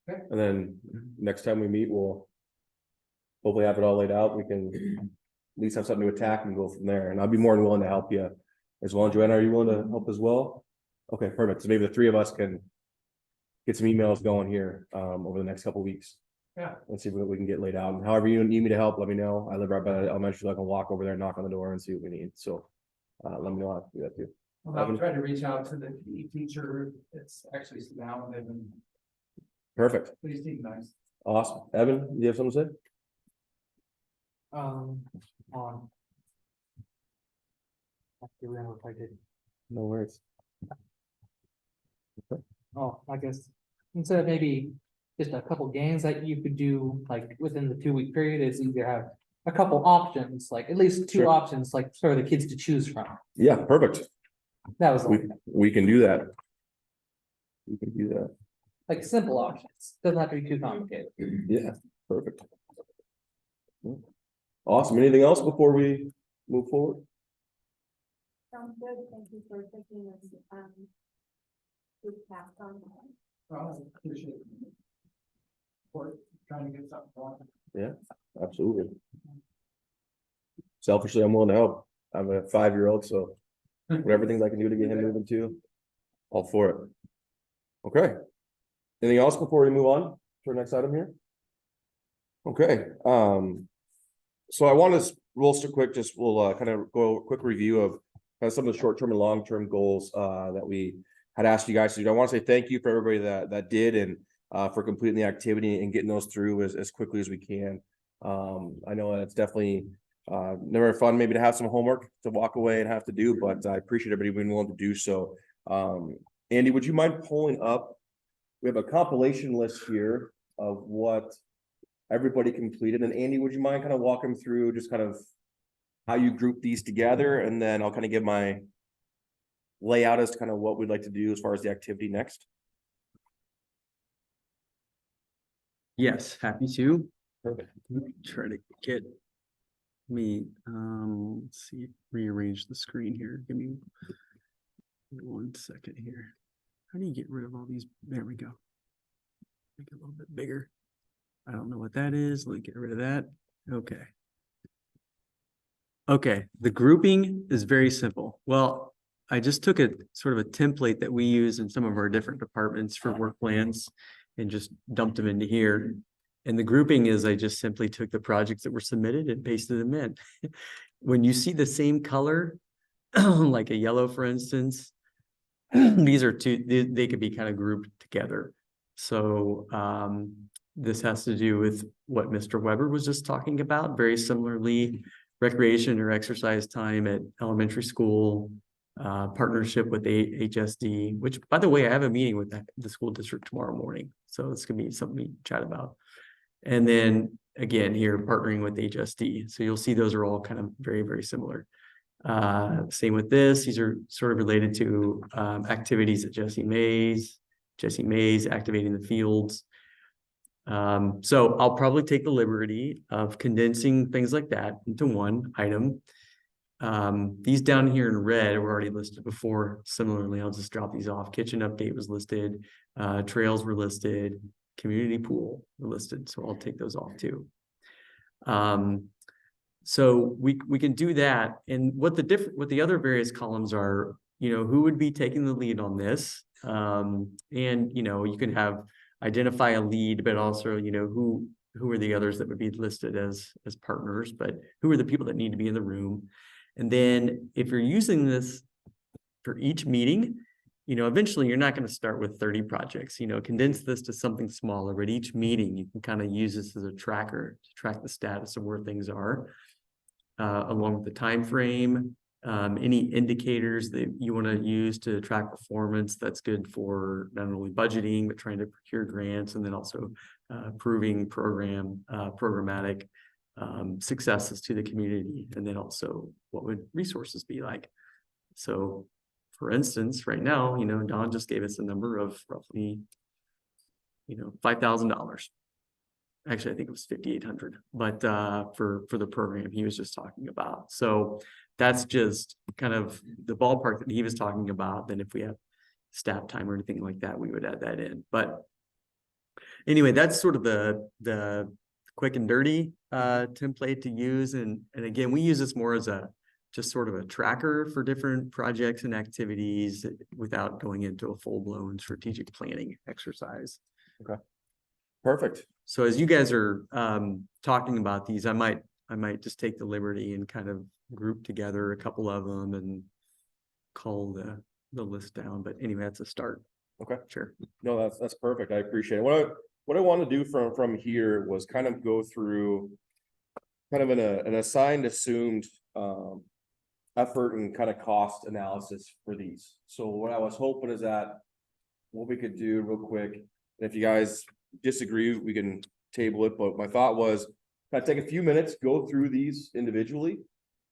Okay. And then next time we meet, we'll hopefully have it all laid out. We can at least have something to attack and go from there. And I'll be more than willing to help you as well. Joanna, are you willing to help as well? Okay, perfect. So maybe the three of us can get some emails going here over the next couple weeks. Yeah. Let's see what we can get laid out. And however you need me to help, let me know. I live right by the elementary, so I can walk over there, knock on the door and see what we need. So let me know how to do that too. Well, I'll try to reach out to the PE teacher. It's actually down with him. Perfect. Please be nice. Awesome. Evan, do you have something to say? On. I have to remember if I did. No worries. Oh, I guess instead of maybe just a couple games that you could do like within the 2-week period is either have a couple options, like at least two Sure. options, like for the kids to choose from. Yeah, perfect. That was We can do that. We can do that. like simple options. Doesn't have to be too complicated. Yeah, perfect. Awesome. Anything else before we move forward? Sounds good, thank you for taking this, good pass on. Well, I appreciate it. For trying to get something going. Absolutely. Selfishly, I'm willing to help. I'm a 5-year-old, so whatever things I can do to get him moving too, all for it. Okay. Anything else before we move on to our next item here? Okay, so I want to real quick, just we'll kind of go a quick review of kind of some of the short-term and long-term goals that we had asked you guys to do. I want to say thank you for everybody that did and for completing the activity and getting those through as quickly as we can. I know it's definitely never fun maybe to have some homework to walk away and have to do, but I appreciate everybody being willing to do so. Andy, would you mind pulling up? We have a compilation list here of what everybody completed. And Andy, would you mind kind of walking through just kind of how you group these together? And then I'll kind of give my layout as to kind of what we'd like to do as far as the activity next. Yes, happy to. Perfect. Try to get me, let's see, rearrange the screen here. Give me 1 second here. How do you get rid of all these? There we go. Make it a little bit bigger. I don't know what that is. Let me get rid of that. Okay. Okay, the grouping is very simple. Well, I just took a sort of a template that we use in some of our different departments for work plans and just dumped them into here. And the grouping is I just simply took the projects that were submitted and pasted them in. When you see the same color, like a yellow, for instance, these are two, they could be kind of grouped together. So this has to do with what Mr. Weber was just talking about. Very similarly, recreation or exercise time at elementary school, partnership with HSD, which, by the way, I have a meeting with the school district tomorrow morning. So it's gonna be something we chat about. And then again, here partnering with HSD. So you'll see those are all kind of very, very similar. Same with this. These are sort of related to activities at Jessie Mays activating the fields. So I'll probably take the liberty of condensing things like that into one item. These down here in red were already listed before. Similarly, I'll just drop these off. Kitchen update was listed, trails were listed, community pool were listed. So I'll take those off too. So we can do that. And what the other various columns are, who would be taking the lead on this? And you can identify a lead, but also, who are the others that would be listed as partners, but who are the people that need to be in the room? And then if you're using this for each meeting, eventually you're not going to start with 30 projects, condense this to something smaller, but each meeting you can kind of use this as a tracker to track the status of where things are, along with the time frame, any indicators that you want to use to track performance. That's good for not only budgeting, but trying to procure grants, and then also proving programmatic successes to the community. And then also what would resources be like? So for instance, right now, Don just gave us a number of roughly, $5,000. Actually, I think it was 5,800, but for the program he was just talking about. So that's just kind of the ballpark that he was talking about. Then if we have staff time or anything like that, we would add that in. But anyway, that's sort of the quick and dirty template to use. And again, we use this more as just sort of a tracker for different projects and activities without going into a full-blown strategic planning exercise. Okay. Perfect. So as you guys are talking about these, I might just take the liberty and kind of group together a couple of them and call the list down. But anyway, that's a start. Okay. Sure. No, that's perfect. I appreciate it. What I want to do from here was kind of go through kind of an assigned assumed effort and kind of cost analysis for these. So what I was hoping is that what we could do real quick, and if you guys disagree, we can table it, but my thought was kind of take a few minutes, go through these individually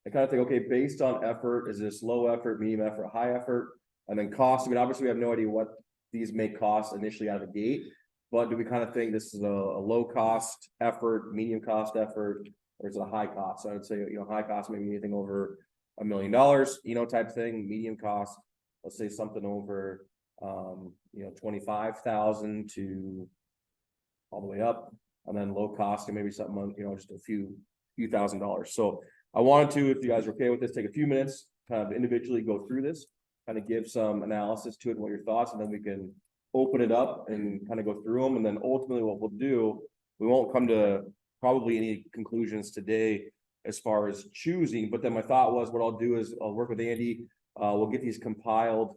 and kind of think, okay, based on effort, is this low effort, medium effort, high effort, and then cost. I mean, obviously we have no idea what these may cost initially out of the gate, but do we kind of think this is a low cost effort, medium cost effort, or is it a high cost? So I would say, high cost, maybe anything over $1 million, type thing. Medium cost, let's say something over 25,000 to all the way up, and then low cost and maybe something just a few $1,000s. So I wanted to, if you guys are okay with this, take a few minutes, kind of individually go through this, kind of give some analysis to it and what your thoughts, and then we can open it up and kind of go through them. And then ultimately what we'll do, we won't come to probably any conclusions today as far as choosing, but then my thought was what I'll do is I'll work with Andy, we'll get these compiled,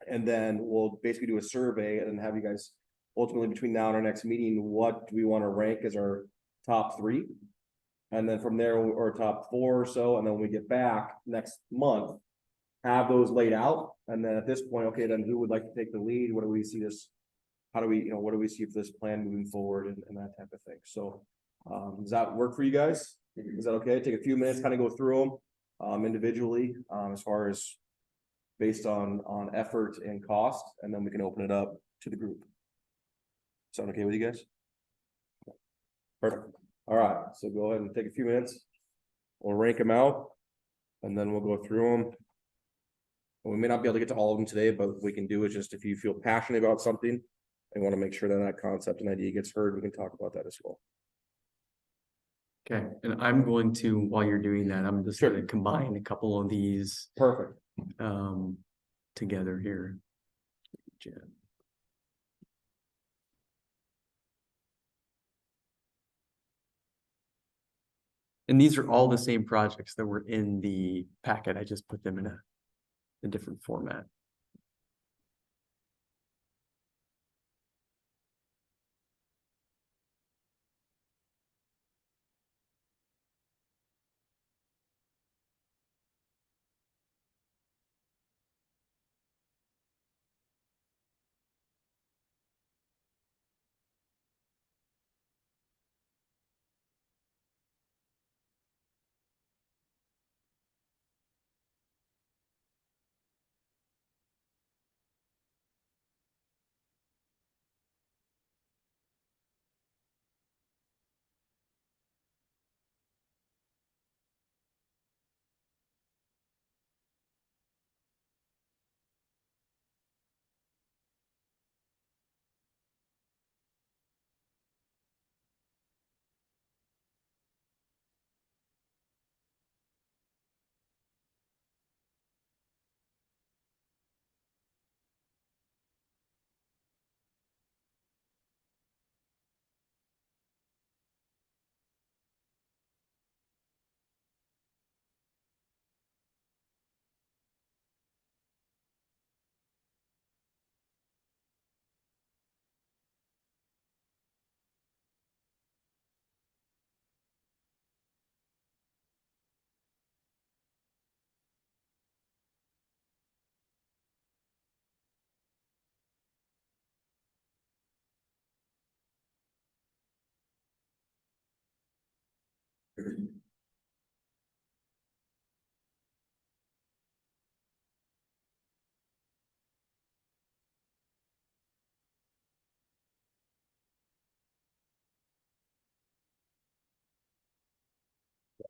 and then we'll basically do a survey and have you guys ultimately between now and our next meeting, what do we want to rank as our top 3? And then from there, or top 4 or so, and then when we get back next month, have those laid out. And then at this point, okay, then who would like to take the lead? What do we see this? How do we, what do we see for this plan moving forward and that type of thing? So does that work for you guys? Is that okay? Take a few minutes, kind of go through them individually as far as based on effort and cost, and then we can open it up to the group. Sound okay with you guys? Perfect. All right, so go ahead and take a few minutes. We'll rank them out, and then we'll go through them. We may not be able to get to all of them today, but what we can do is just if you feel passionate about something and want to make sure that concept and idea gets heard, we can talk about that as well. Okay, and I'm going to, while you're doing that, I'm just going to combine a couple of these Perfect. Together here. And these are all the same projects that were in the packet. I just put them in a different format.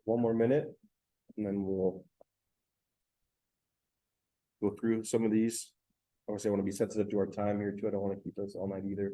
one more minute, and then we'll go through some of these. Obviously, I want to be sensitive to our time here too. I don't want to keep us all night either.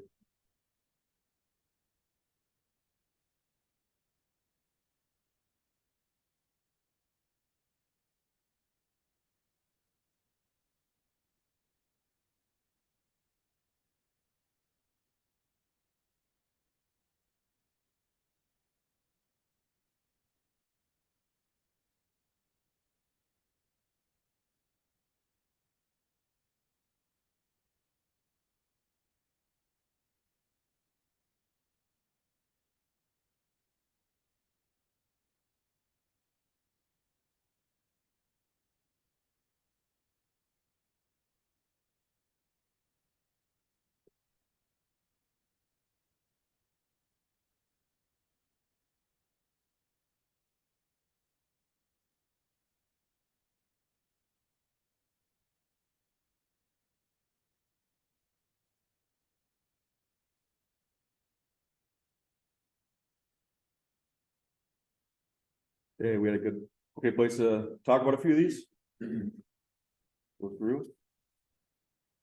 Hey, we had a good, okay place to talk about a few of these. Go through.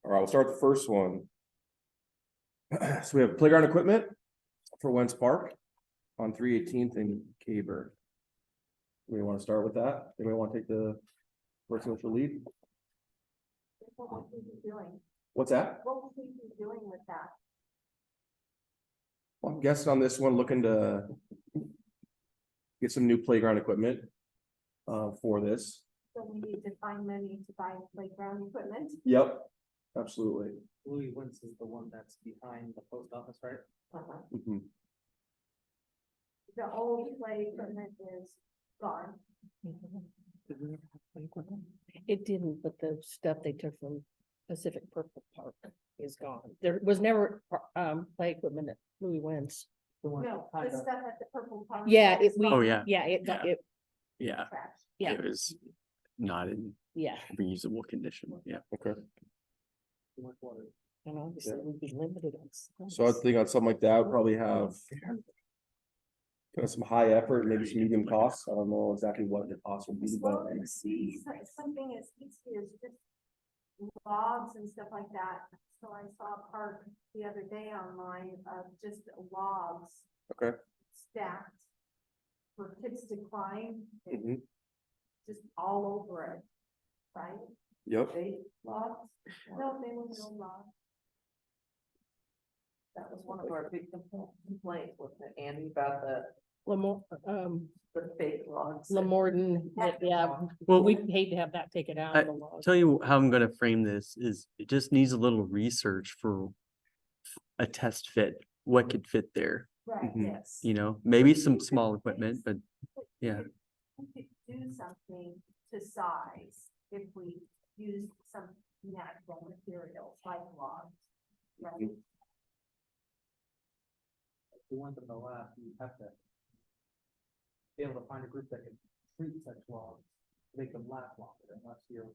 All right, we'll start with the first one. So we have playground equipment for Wentz Park on 318th and Caber. We want to start with that. Anybody want to take the first initial lead? What will we be doing? What's that? What will we be doing with that? Well, I'm guessing on this one, looking to get some new playground equipment for this. So we need to find money to buy playground equipment. Yep, absolutely. Louis Wentz is the one that's behind the post office, right? Mhm. The old play equipment is gone. Did we ever have play equipment? It didn't, but the stuff they took from Pacific Purple Park is gone. There was never, play equipment at Louis Wentz. The one No, behind the the- stuff at the Purple Park. Yeah, is it, we, Oh, yeah. yeah, it, Yeah. it, Yeah, trash. yeah, it was not in yeah. reusable condition. Yeah. Okay, the one water. And obviously we'd be limited on. space. so I think on something like that, we'll probably have kind of some high effort, maybe some medium costs. I don't know exactly what the cost would be, but Well, see, something as easy as just logs and stuff like that. So I saw a park the other day online of just logs okay. stacked for kids to climb, Mhm. just all over it, right? Yep. They logs, no, they were no logs. That was one of our big complaints, wasn't it, Andy, about Lamor, the fake logs? Lamorden, yeah, Well, we'd hate to have that taken out. I of the law. tell you how I'm gonna frame this is it just needs a little research for a test fit, what could fit there, Right, Mhm. yes. you know, maybe some small equipment, but yeah. We could do something to size if we use some natural materials like logs, right? If we want them to last, you have to be able to find a group that can treat such logs, make them last longer unless you're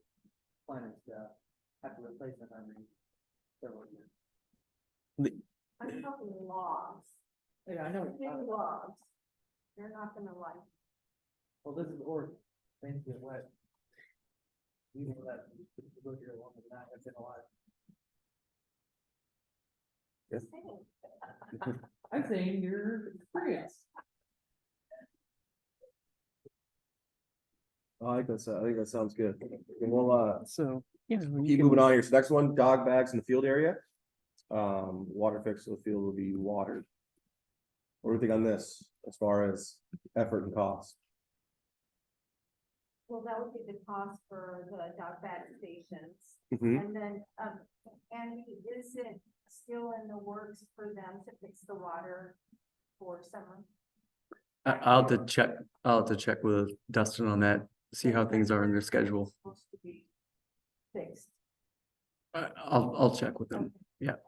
planning to have to replace them every several years. I'm talking logs, Yeah, I know. big logs. They're not gonna like, Well, this is Oregon, things get wet. You know that, you go here longer than that, it's been a lot. saying, I'm saying your experience. I think that sounds good. And we'll So, yeah. we keep can- moving on here. So next one, dog bags in the field area. Water fix of the field will be watered. What do you think on this as far as effort and cost? well, that would be the cost for the dog bed stations. Mhm. And then, Andy, is it still in the works for them to fix the water for summer? I'll have to check with Dustin on that, see how things are in their schedule. Supposed to be fixed, I'll check with them. but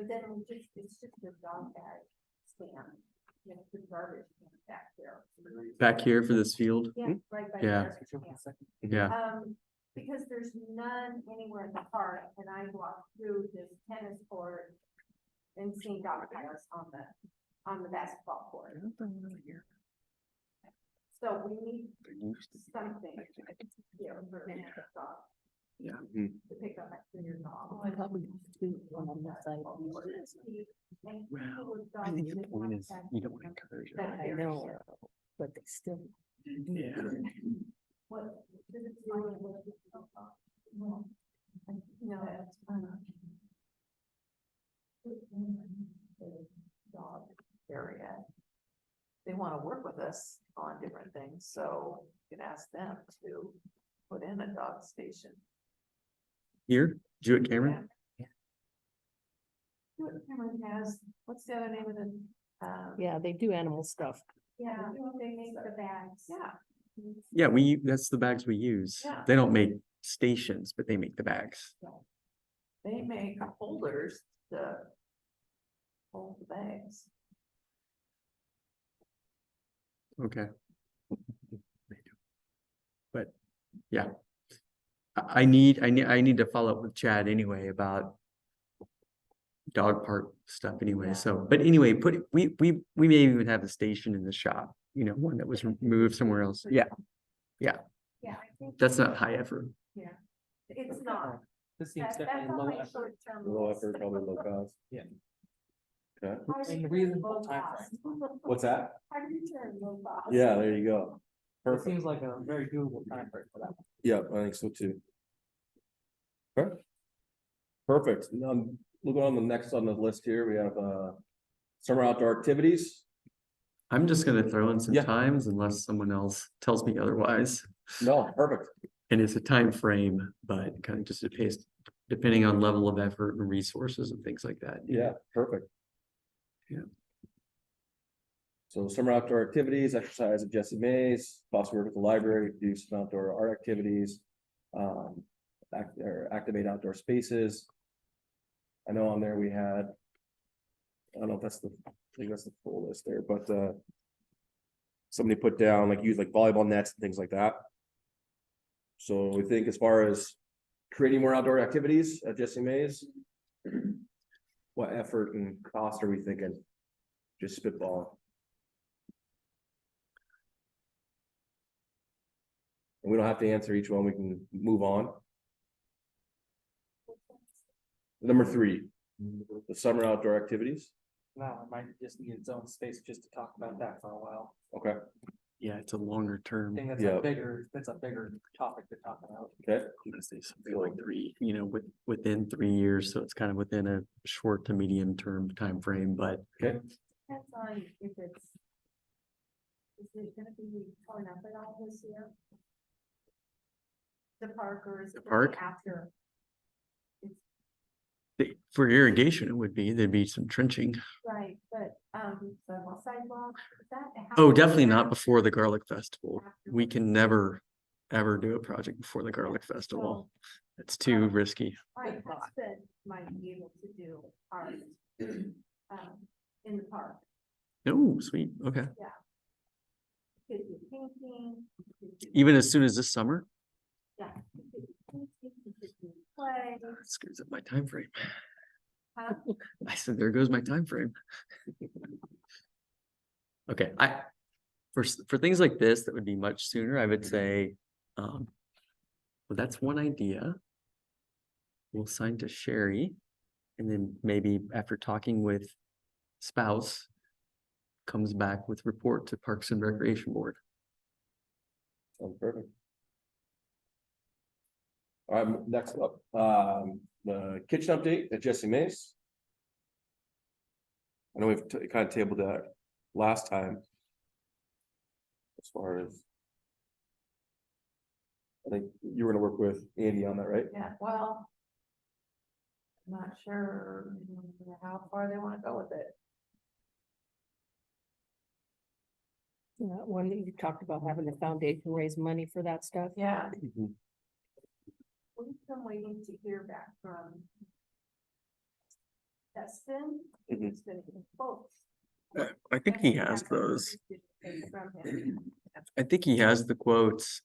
then it's just a dog bag stand, you know, the garbage can back there. Back here for this field, Yeah, right by the Yeah. garbage can. yeah. Because there's none anywhere in the park, and I walked through this tennis court and seen dog tires on the basketball court. So we need something here for an dog. Yeah. Mhm. To pick up after your dog. I probably do one on that side. Well, I think the point is you don't want to encourage it. I know, but they still. Yeah. What? No, that's Dog area. They wanna work with us on different things, so you can ask them to put in a dog station. Here, Jewett Cameron? Cameron has, what's the other name of the? Yeah, they do animal stuff. Yeah, they make the bags. Yeah, Yeah, that's the bags we use. Yeah. They don't make stations, but they make the bags. they make holders to hold the bags. Okay. But, yeah. I need to follow up with Chad anyway about dog park stuff anyway, so, but anyway, we may even have a station in the shop, one that was moved somewhere else. Yeah, Yeah, I think. that's not high effort. It's not. This seems That's definitely low only effort. short-term. Low effort, probably low cost. Yeah. Okay, And the reasonable timeframe. what's that? Hard to turn low cost. Yeah, there you go. It Perfect. seems like a very doable timeframe for that. Yeah, I think so too. Okay. Perfect. Now, looking on the next on the list here, we have summer outdoor activities. I'm just gonna throw in some Yeah. times unless someone else tells me otherwise. No, perfect. And it's a time frame, but kind of just depending on level of effort and resources and things like that. Yeah, perfect. Yeah. So summer outdoor activities, exercise at Jesse Mays, possibly work at the library, do some outdoor art activities. Activate outdoor spaces. I know on there we had. I don't know if I think that's the full list there, but somebody put down like use like volleyball nets and things like that. So we think as far as creating more outdoor activities at Jesse Mays. What effort and cost are we thinking? Just spitball. And we don't have to answer each one, we can move on. Number 3, the summer outdoor activities. Now, it might just need its own space just to talk about that for a while. Okay, Yeah, it's a longer term. I think that's Yeah. that's a bigger topic to talk about. okay, I'm gonna say something like 3, within 3 years, so it's kind of within a short to medium term time frame. But okay. Depends on if it's. Is it gonna be torn up at all this year? The park or is The it gonna park? be after? for irrigation, it would be, there'd be some trenching. Right, but, the sidewalk, is that? how Oh, long definitely is not that before the garlic festival. after? We can never, ever do a project before the garlic festival. It's too risky. My husband might be able to do art, in the park. Oh, sweet, okay. Could do painting. could do- Even as soon as this summer, Yeah. could do painting, could do Play. that screws up my time frame. Huh? I said, there goes my time frame. Okay, for things like this, that would be much sooner, I would say, well, that's one idea. We'll assign to Sherry, and then maybe after talking with spouse, comes back with report to Parks and Recreation Board. Sounds perfect. All right, next up, the kitchen update at Jesse Mays. I know we've kind of tabled that last time. As far as. I think you were gonna work with Andy on that, right? Yeah, well. I'm not sure how far they wanna go with it. One that you talked about having the foundation raise money for that stuff. Yeah, Mhm. We've been waiting to hear back from. Dustin. Mhm. It's been both. I think he has those. From him. I think he has the quotes,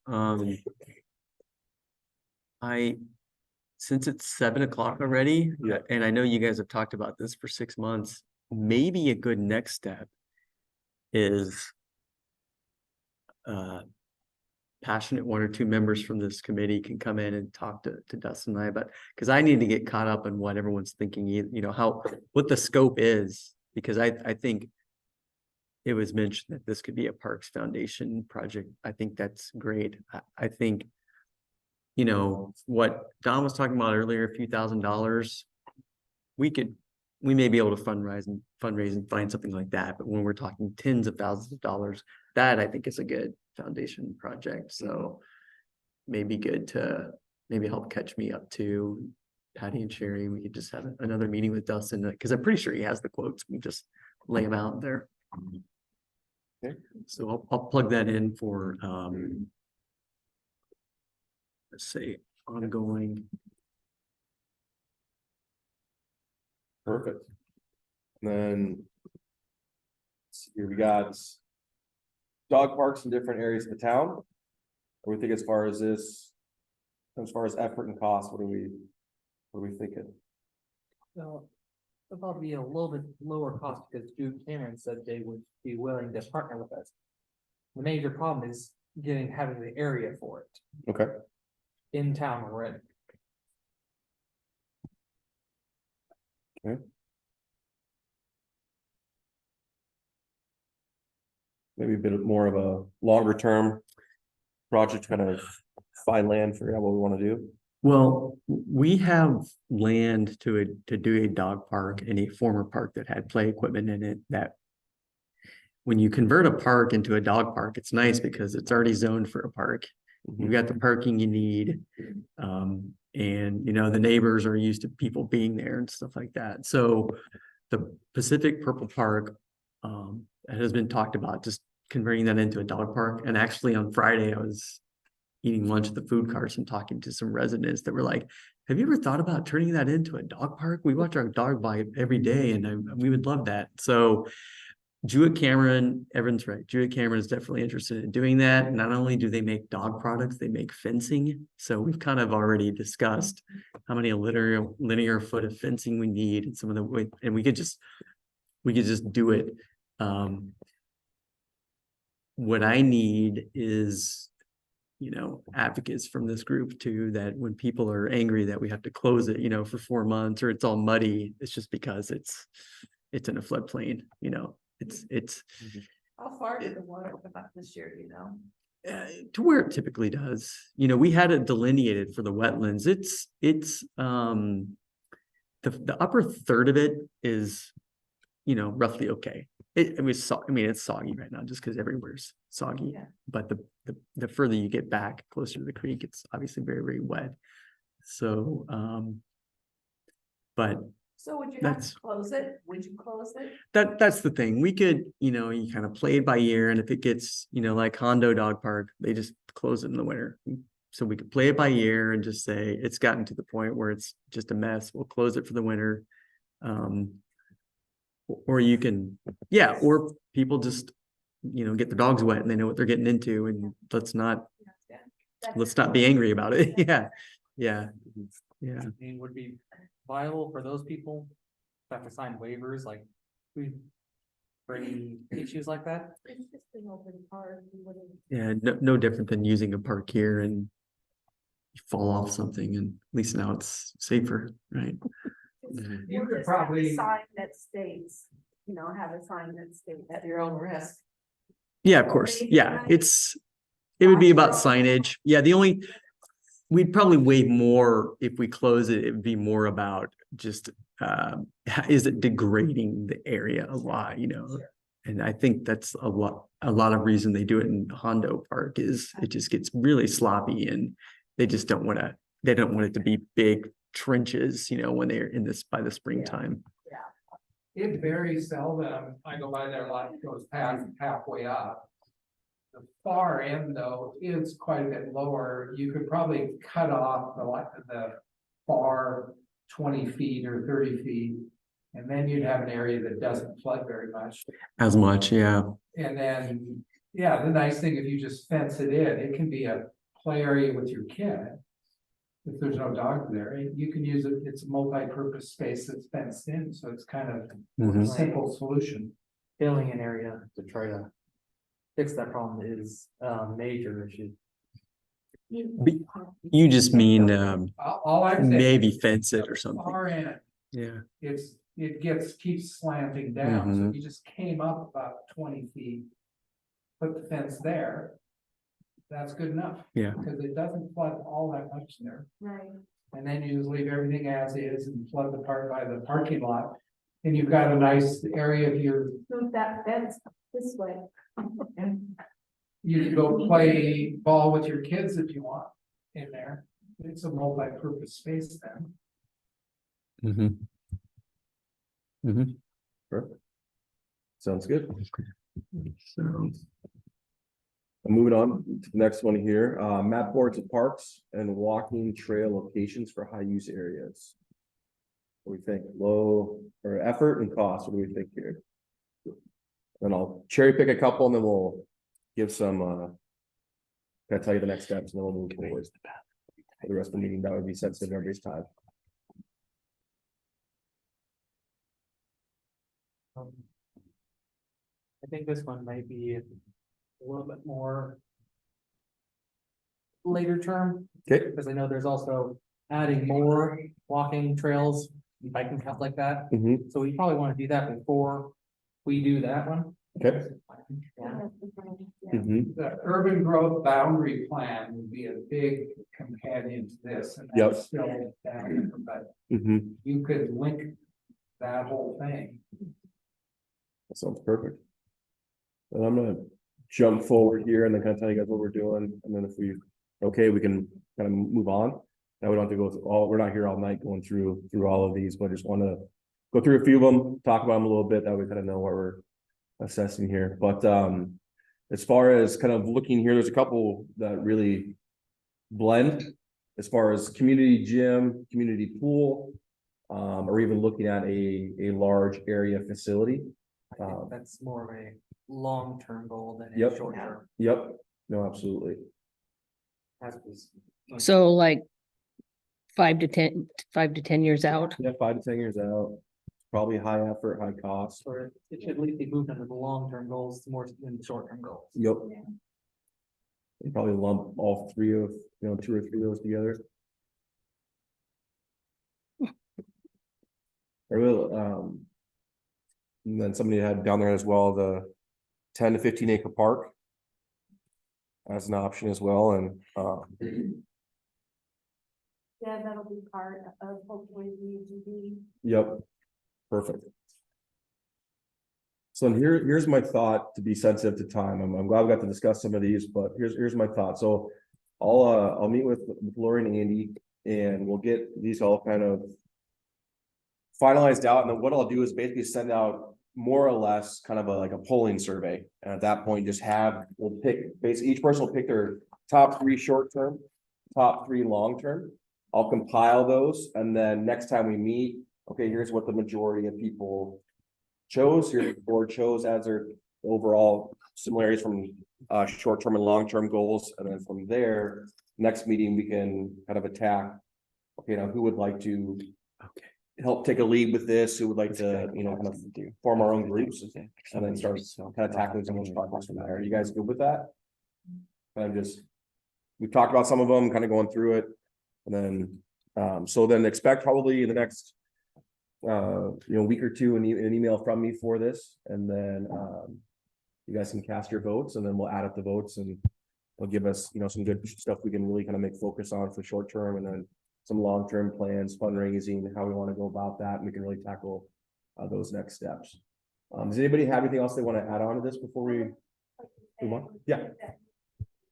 since it's 7 o'clock already. Yeah. And I know you guys have talked about this for 6 months, maybe a good next step is passionate one or two members from this committee can come in and talk to Dustin and I about, because I need to get caught up in what everyone's thinking, what the scope is, because I think it was mentioned that this could be a Parks Foundation project. I think that's great. I think, what Don was talking about earlier, a few $1,000s, we may be able to fundraise and find something like that. But when we're talking tens of thousands of dollars, that I think is a good foundation project. So maybe good to maybe help catch me up to Patty and Sherry. We could just have another meeting with Dustin, because I'm pretty sure he has the quotes. We just lay them out there. Okay. So I'll plug that in for let's see, ongoing. Perfect. And then let's see here we got dog parks in different areas of the town. What do we think as far as this, as far as effort and cost? What are we thinking? So it'll probably be a little bit lower cost because Duke Cameron said they would be willing to partner with us. The major problem is having the area for it Okay. in town already. Maybe a bit more of a longer term project, kind of find land, figure out what we want to do. Well, we have land to do a dog park in a former park that had play equipment in it. That when you convert a park into a dog park, it's nice because it's already zoned for a park. You've got the parking you need. And the neighbors are used to people being there and stuff like that. So the Pacific Purple Park has been talked about, just converting that into a dog park. And actually on Friday, I was eating lunch at the food carts and talking to some residents that were like, have you ever thought about turning that into a dog park? We watch our dog by every day and we would love that. So Jewett Cameron, Evan's right. Jewett Cameron is definitely interested in doing that. Not only do they make dog products, they make fencing. So we've kind of already discussed how many linear foot of fencing we need and some of the, and we could just do it. What I need is, advocates from this group too, that when people are angry that we have to close it, for 4 months or it's all muddy, it's just because it's in a floodplain, it's How far did the water come up this year, to where it typically does. We had it delineated for the wetlands. It's the upper third of it is, roughly okay. It's soggy right now just because everywhere's soggy. Yeah. But the further you get back closer to the creek, it's obviously very, very wet. So, but So would you have to close it? Would you close it? that's the thing. We could, you kind of play it by ear, and if it gets, like Hondo Dog Park, they just close it in the winter. So we could play it by ear and just say it's gotten to the point where it's just a mess. We'll close it for the winter. Or you can, or people just, get the dogs wet and they know what they're getting into, and let's not be angry about it. Yeah. And would be viable for those people to have to sign waivers, like for any issues like that. It's just an open park. Yeah, no different than using a park here and you fall off something, and at least now it's safer, right? You could probably, Sign that states, have a sign that states. At your own risk. Yeah, of course. Yeah, it would be about signage. Yeah, we'd probably waive more if we close it. It would be more about just, is it degrading the area a lot, And I think that's a lot of reason they do it in Hondo Park is it just gets really sloppy, and they just don't want it to be big trenches, when they're in this by the springtime. it very seldom, I go by there, like goes past halfway up. The far end though is quite a bit lower. You could probably cut off the far 20 feet or 30 feet. And then you'd have an area that doesn't flood very much. As much, yeah. And then, the nice thing, if you just fence it in, it can be a play area with your kid. If there's no dogs there, you can use it, it's a multi-purpose space that's fenced in, so it's kind of a simple solution. Filling an area to try to fix that problem is a major issue. You just mean, All I'm saying. maybe fence it or something. Far end, Yeah. keeps slanting down, so Mhm. if you just came up about 20 feet. Put the fence there. That's good enough. Yeah. Because it doesn't flood all that much there, Right. and then you just leave everything as is and flood the part by the parking lot. And you've got a nice area here, Move that fence this way. you can go play ball with your kids if you want in there. It's a multi-purpose space then. Mm-hmm. Mm-hmm. Perfect. Sounds good. So, Moving on to the next one here, map boards of parks and walking trail locations for high use areas. What do we think? Low or effort and cost? What do we think here? And I'll cherry pick a couple and then we'll give some, can I tell you the next steps and then we'll move forward. For the rest of the meeting, that would be sensitive to everybody's time. I think this one might be a little bit more later term, Okay. because I know there's also adding more walking trails, biking paths like that. Mhm. So we probably want to do that before we do that one. Okay. Yeah. Mhm. The urban growth boundary plan would be a big companion to this, and Yep. that's still down, but Mhm. you could link that whole thing. That sounds perfect. And I'm gonna jump forward here and then kind of tell you guys what we're doing, and then if we, okay, we can kind of move on. Now we don't have to go through all, we're not here all night going through all of these, but I just want to go through a few of them, talk about them a little bit, that we kind of know what we're assessing here, but as far as kind of looking here, there's a couple that really blend as far as community gym, community pool, or even looking at a large area facility. I think that's more of a long-term goal than Yep. a short-term. Yep, no, absolutely. As is. So like 5 to 10 years out. Yeah, 5 to 10 years out, probably high effort, high cost. Or it should at least be moved under the long-term goals more than the short-term goals. Yep. You probably lump all three of, 2 or 3 of those together. I will, and then somebody had down there as well, the 10 to 15 acre park. As an option as well, and, Yeah, that'll be part of hopefully the UGB. yep, perfect. So here's my thought, to be sensitive to time. I'm glad we got to discuss some of these, but here's my thought. So I'll meet with Lori and Andy, and we'll get these all kind of finalized out, and then what I'll do is basically send out more or less kind of like a polling survey. And at that point, we'll pick, basically each person will pick their top 3 short-term, top 3 long-term. I'll compile those, and then next time we meet, okay, here's what the majority of people chose, your board chose as their overall similarities from short-term and long-term goals. And then from there, next meeting, we can kind of attack, okay, now who would like to help take a lead with this, who would like to, kind of form our own groups and then start kind of tackling some of those projects from there. Are you guys good with that? We've talked about some of them, kind of going through it. And then, so then expect probably in the next, week or two, an email from me for this. And then, you guys can cast your votes, and then we'll add up the votes, and it'll give us, some good stuff we can really kind of make focus on for short term, and then some long-term plans, fundraising, how we want to go about that, and we can really tackle those next steps. Does anybody have anything else they want to add on to this before we move on? Yeah.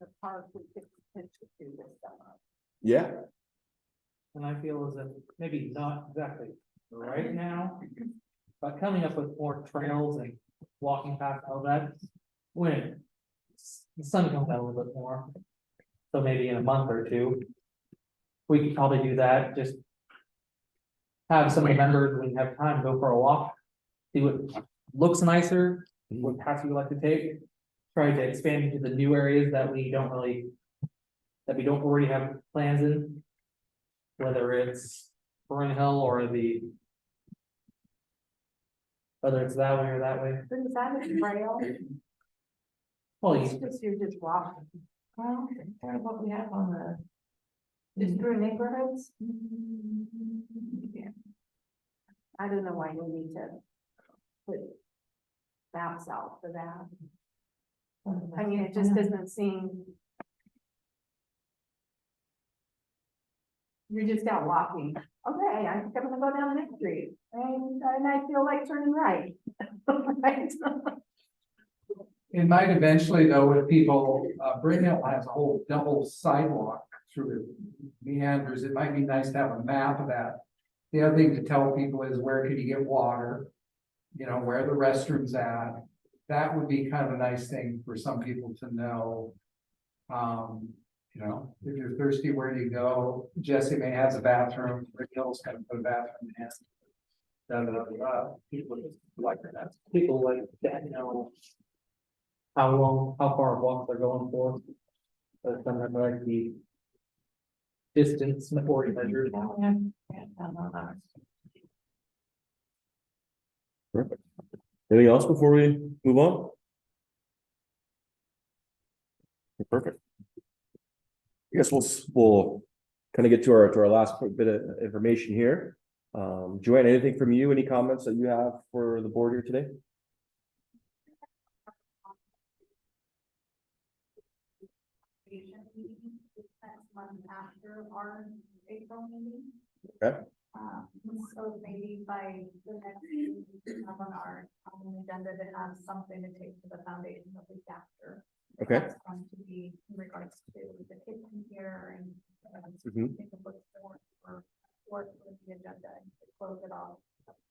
The park we could potentially do this summer. Yeah. And I feel as if maybe not exactly right now, but coming up with more trails and walking paths, all that, when the sun comes out a little bit more. So maybe in a month or two, we could probably do that, just have some of the members, when you have time, go for a walk, see what looks nicer, what paths you like to take. Try to expand into the new areas that we don't already have plans in. Whether it's Burn Hill or whether it's that way or that way. But is that a trail? Well, It's just, you're just walking. Well, kind of what we have on the, just through neighborhoods. Yeah. I don't know why we need to put maps out for that. I mean, it just doesn't seem. You're just out walking. Okay, I think I'm gonna go down the next street and I feel like turning right. Right? It might eventually though, if people, Bryn Hill has a whole double sidewalk through the meanders, it might be nice to have a map of that. The other thing to tell people is where can you get water? You know, where the restrooms at, that would be kind of a nice thing for some people to know. You know, if you're thirsty, where do you go? Jesse May has a bathroom, Rick Hill's kind of put a bathroom in. People like that. people like that, you know. How far walks they're going for. But sometimes like the distance before you measure. Perfect. Anything else before we move on? Okay, perfect. I guess we'll kind of get to our last bit of information here. Joanne, anything from you? Any comments that you have for the board here today? Next month after our April meeting. Okay. So maybe by the next meeting, we have on our agenda to have something to take to the foundation the week after. Okay. That's going to be in regards to the kitchen here and. Mhm. Take a look for the agenda and close it off,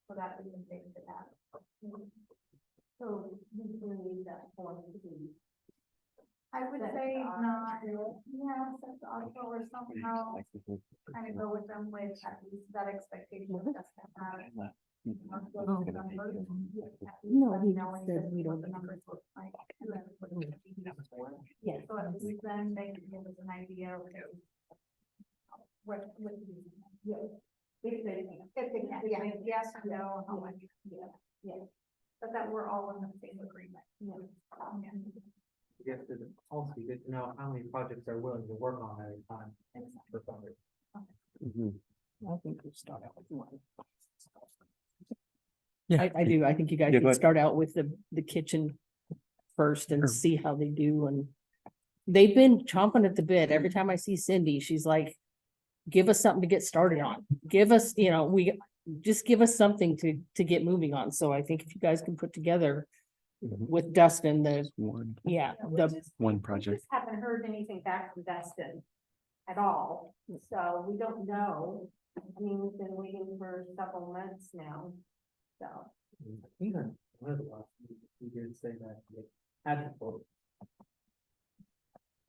so that we can take to that. So we will need that for the. I would say not, yeah, that's also or somehow kind of go with them with at least that expectation of just to have. No, he said we don't. The numbers look like. Yes. So at least then they can give us an idea of. What, yeah. If they can, yeah, yes or no, how much, yeah. But that we're all in the same agreement. Yeah. I guess it'd also be good to know how many projects they're willing to work on at a time. For funding. Mhm. I think we start out with one. Yeah. I do. I think you guys Yeah, go should ahead. start out with the kitchen first Sure. and see how they do. And they've been chomping at the bit. Every time I see Cindy, she's like, give us something to get started on. Give us, just give us something to get moving on. So I think if you guys can put together Mhm. with Dustin, One We project. just haven't heard anything back from Dustin at all, so we don't know. I mean, we've been waiting for several months now, so. Even one of the last, we did say that they had to vote.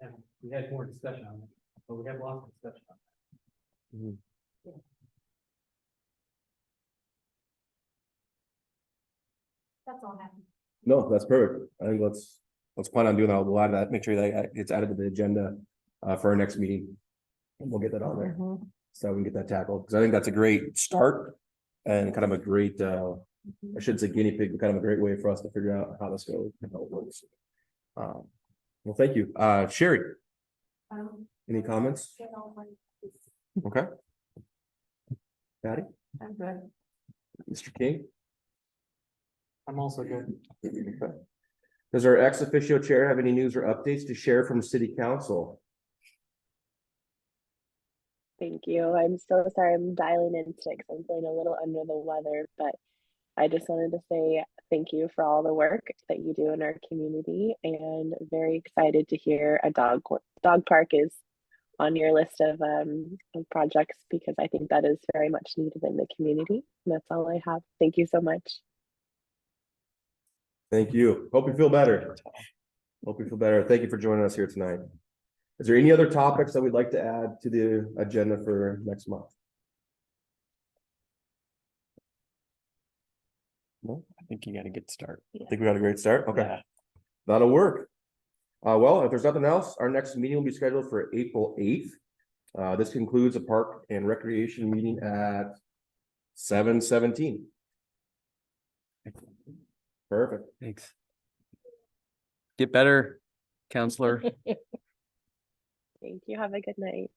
And we had more discussion on it, but we had lots of discussion on it. Mhm. That's all happened. No, that's perfect. I think let's plan on doing that. We'll add that, make sure that gets added to the agenda for our next meeting. And we'll get that on there. Mhm. So we can get that tackled, because I think that's a great start and kind of a great, I shouldn't say guinea pig, but kind of a great way for us to figure out how this goes and how it works. Well, thank you. Sherry, any comments? Okay. Patty, I'm good. Mr. King? I'm also good. Okay. Does our ex officio chair have any news or updates to share from city council? Thank you. I'm so sorry I'm dialing in today because I'm feeling a little under the weather, but I just wanted to say thank you for all the work that you do in our community and very excited to hear a dog park is on your list of projects because I think that is very much needed in the community. And that's all I have. Thank you so much. Thank you. Hope you feel better. Hope you feel better. Thank you for joining us here tonight. Is there any other topics that we'd like to add to the agenda for next month? No, I think you got a good start. I think we got a great start. Okay, Yeah. that'll work. Well, if there's nothing else, our next meeting will be scheduled for April 8th. This concludes a park and recreation meeting at 7:17. Perfect. Thanks. Get better. Counselor. Thank you. Have a good night.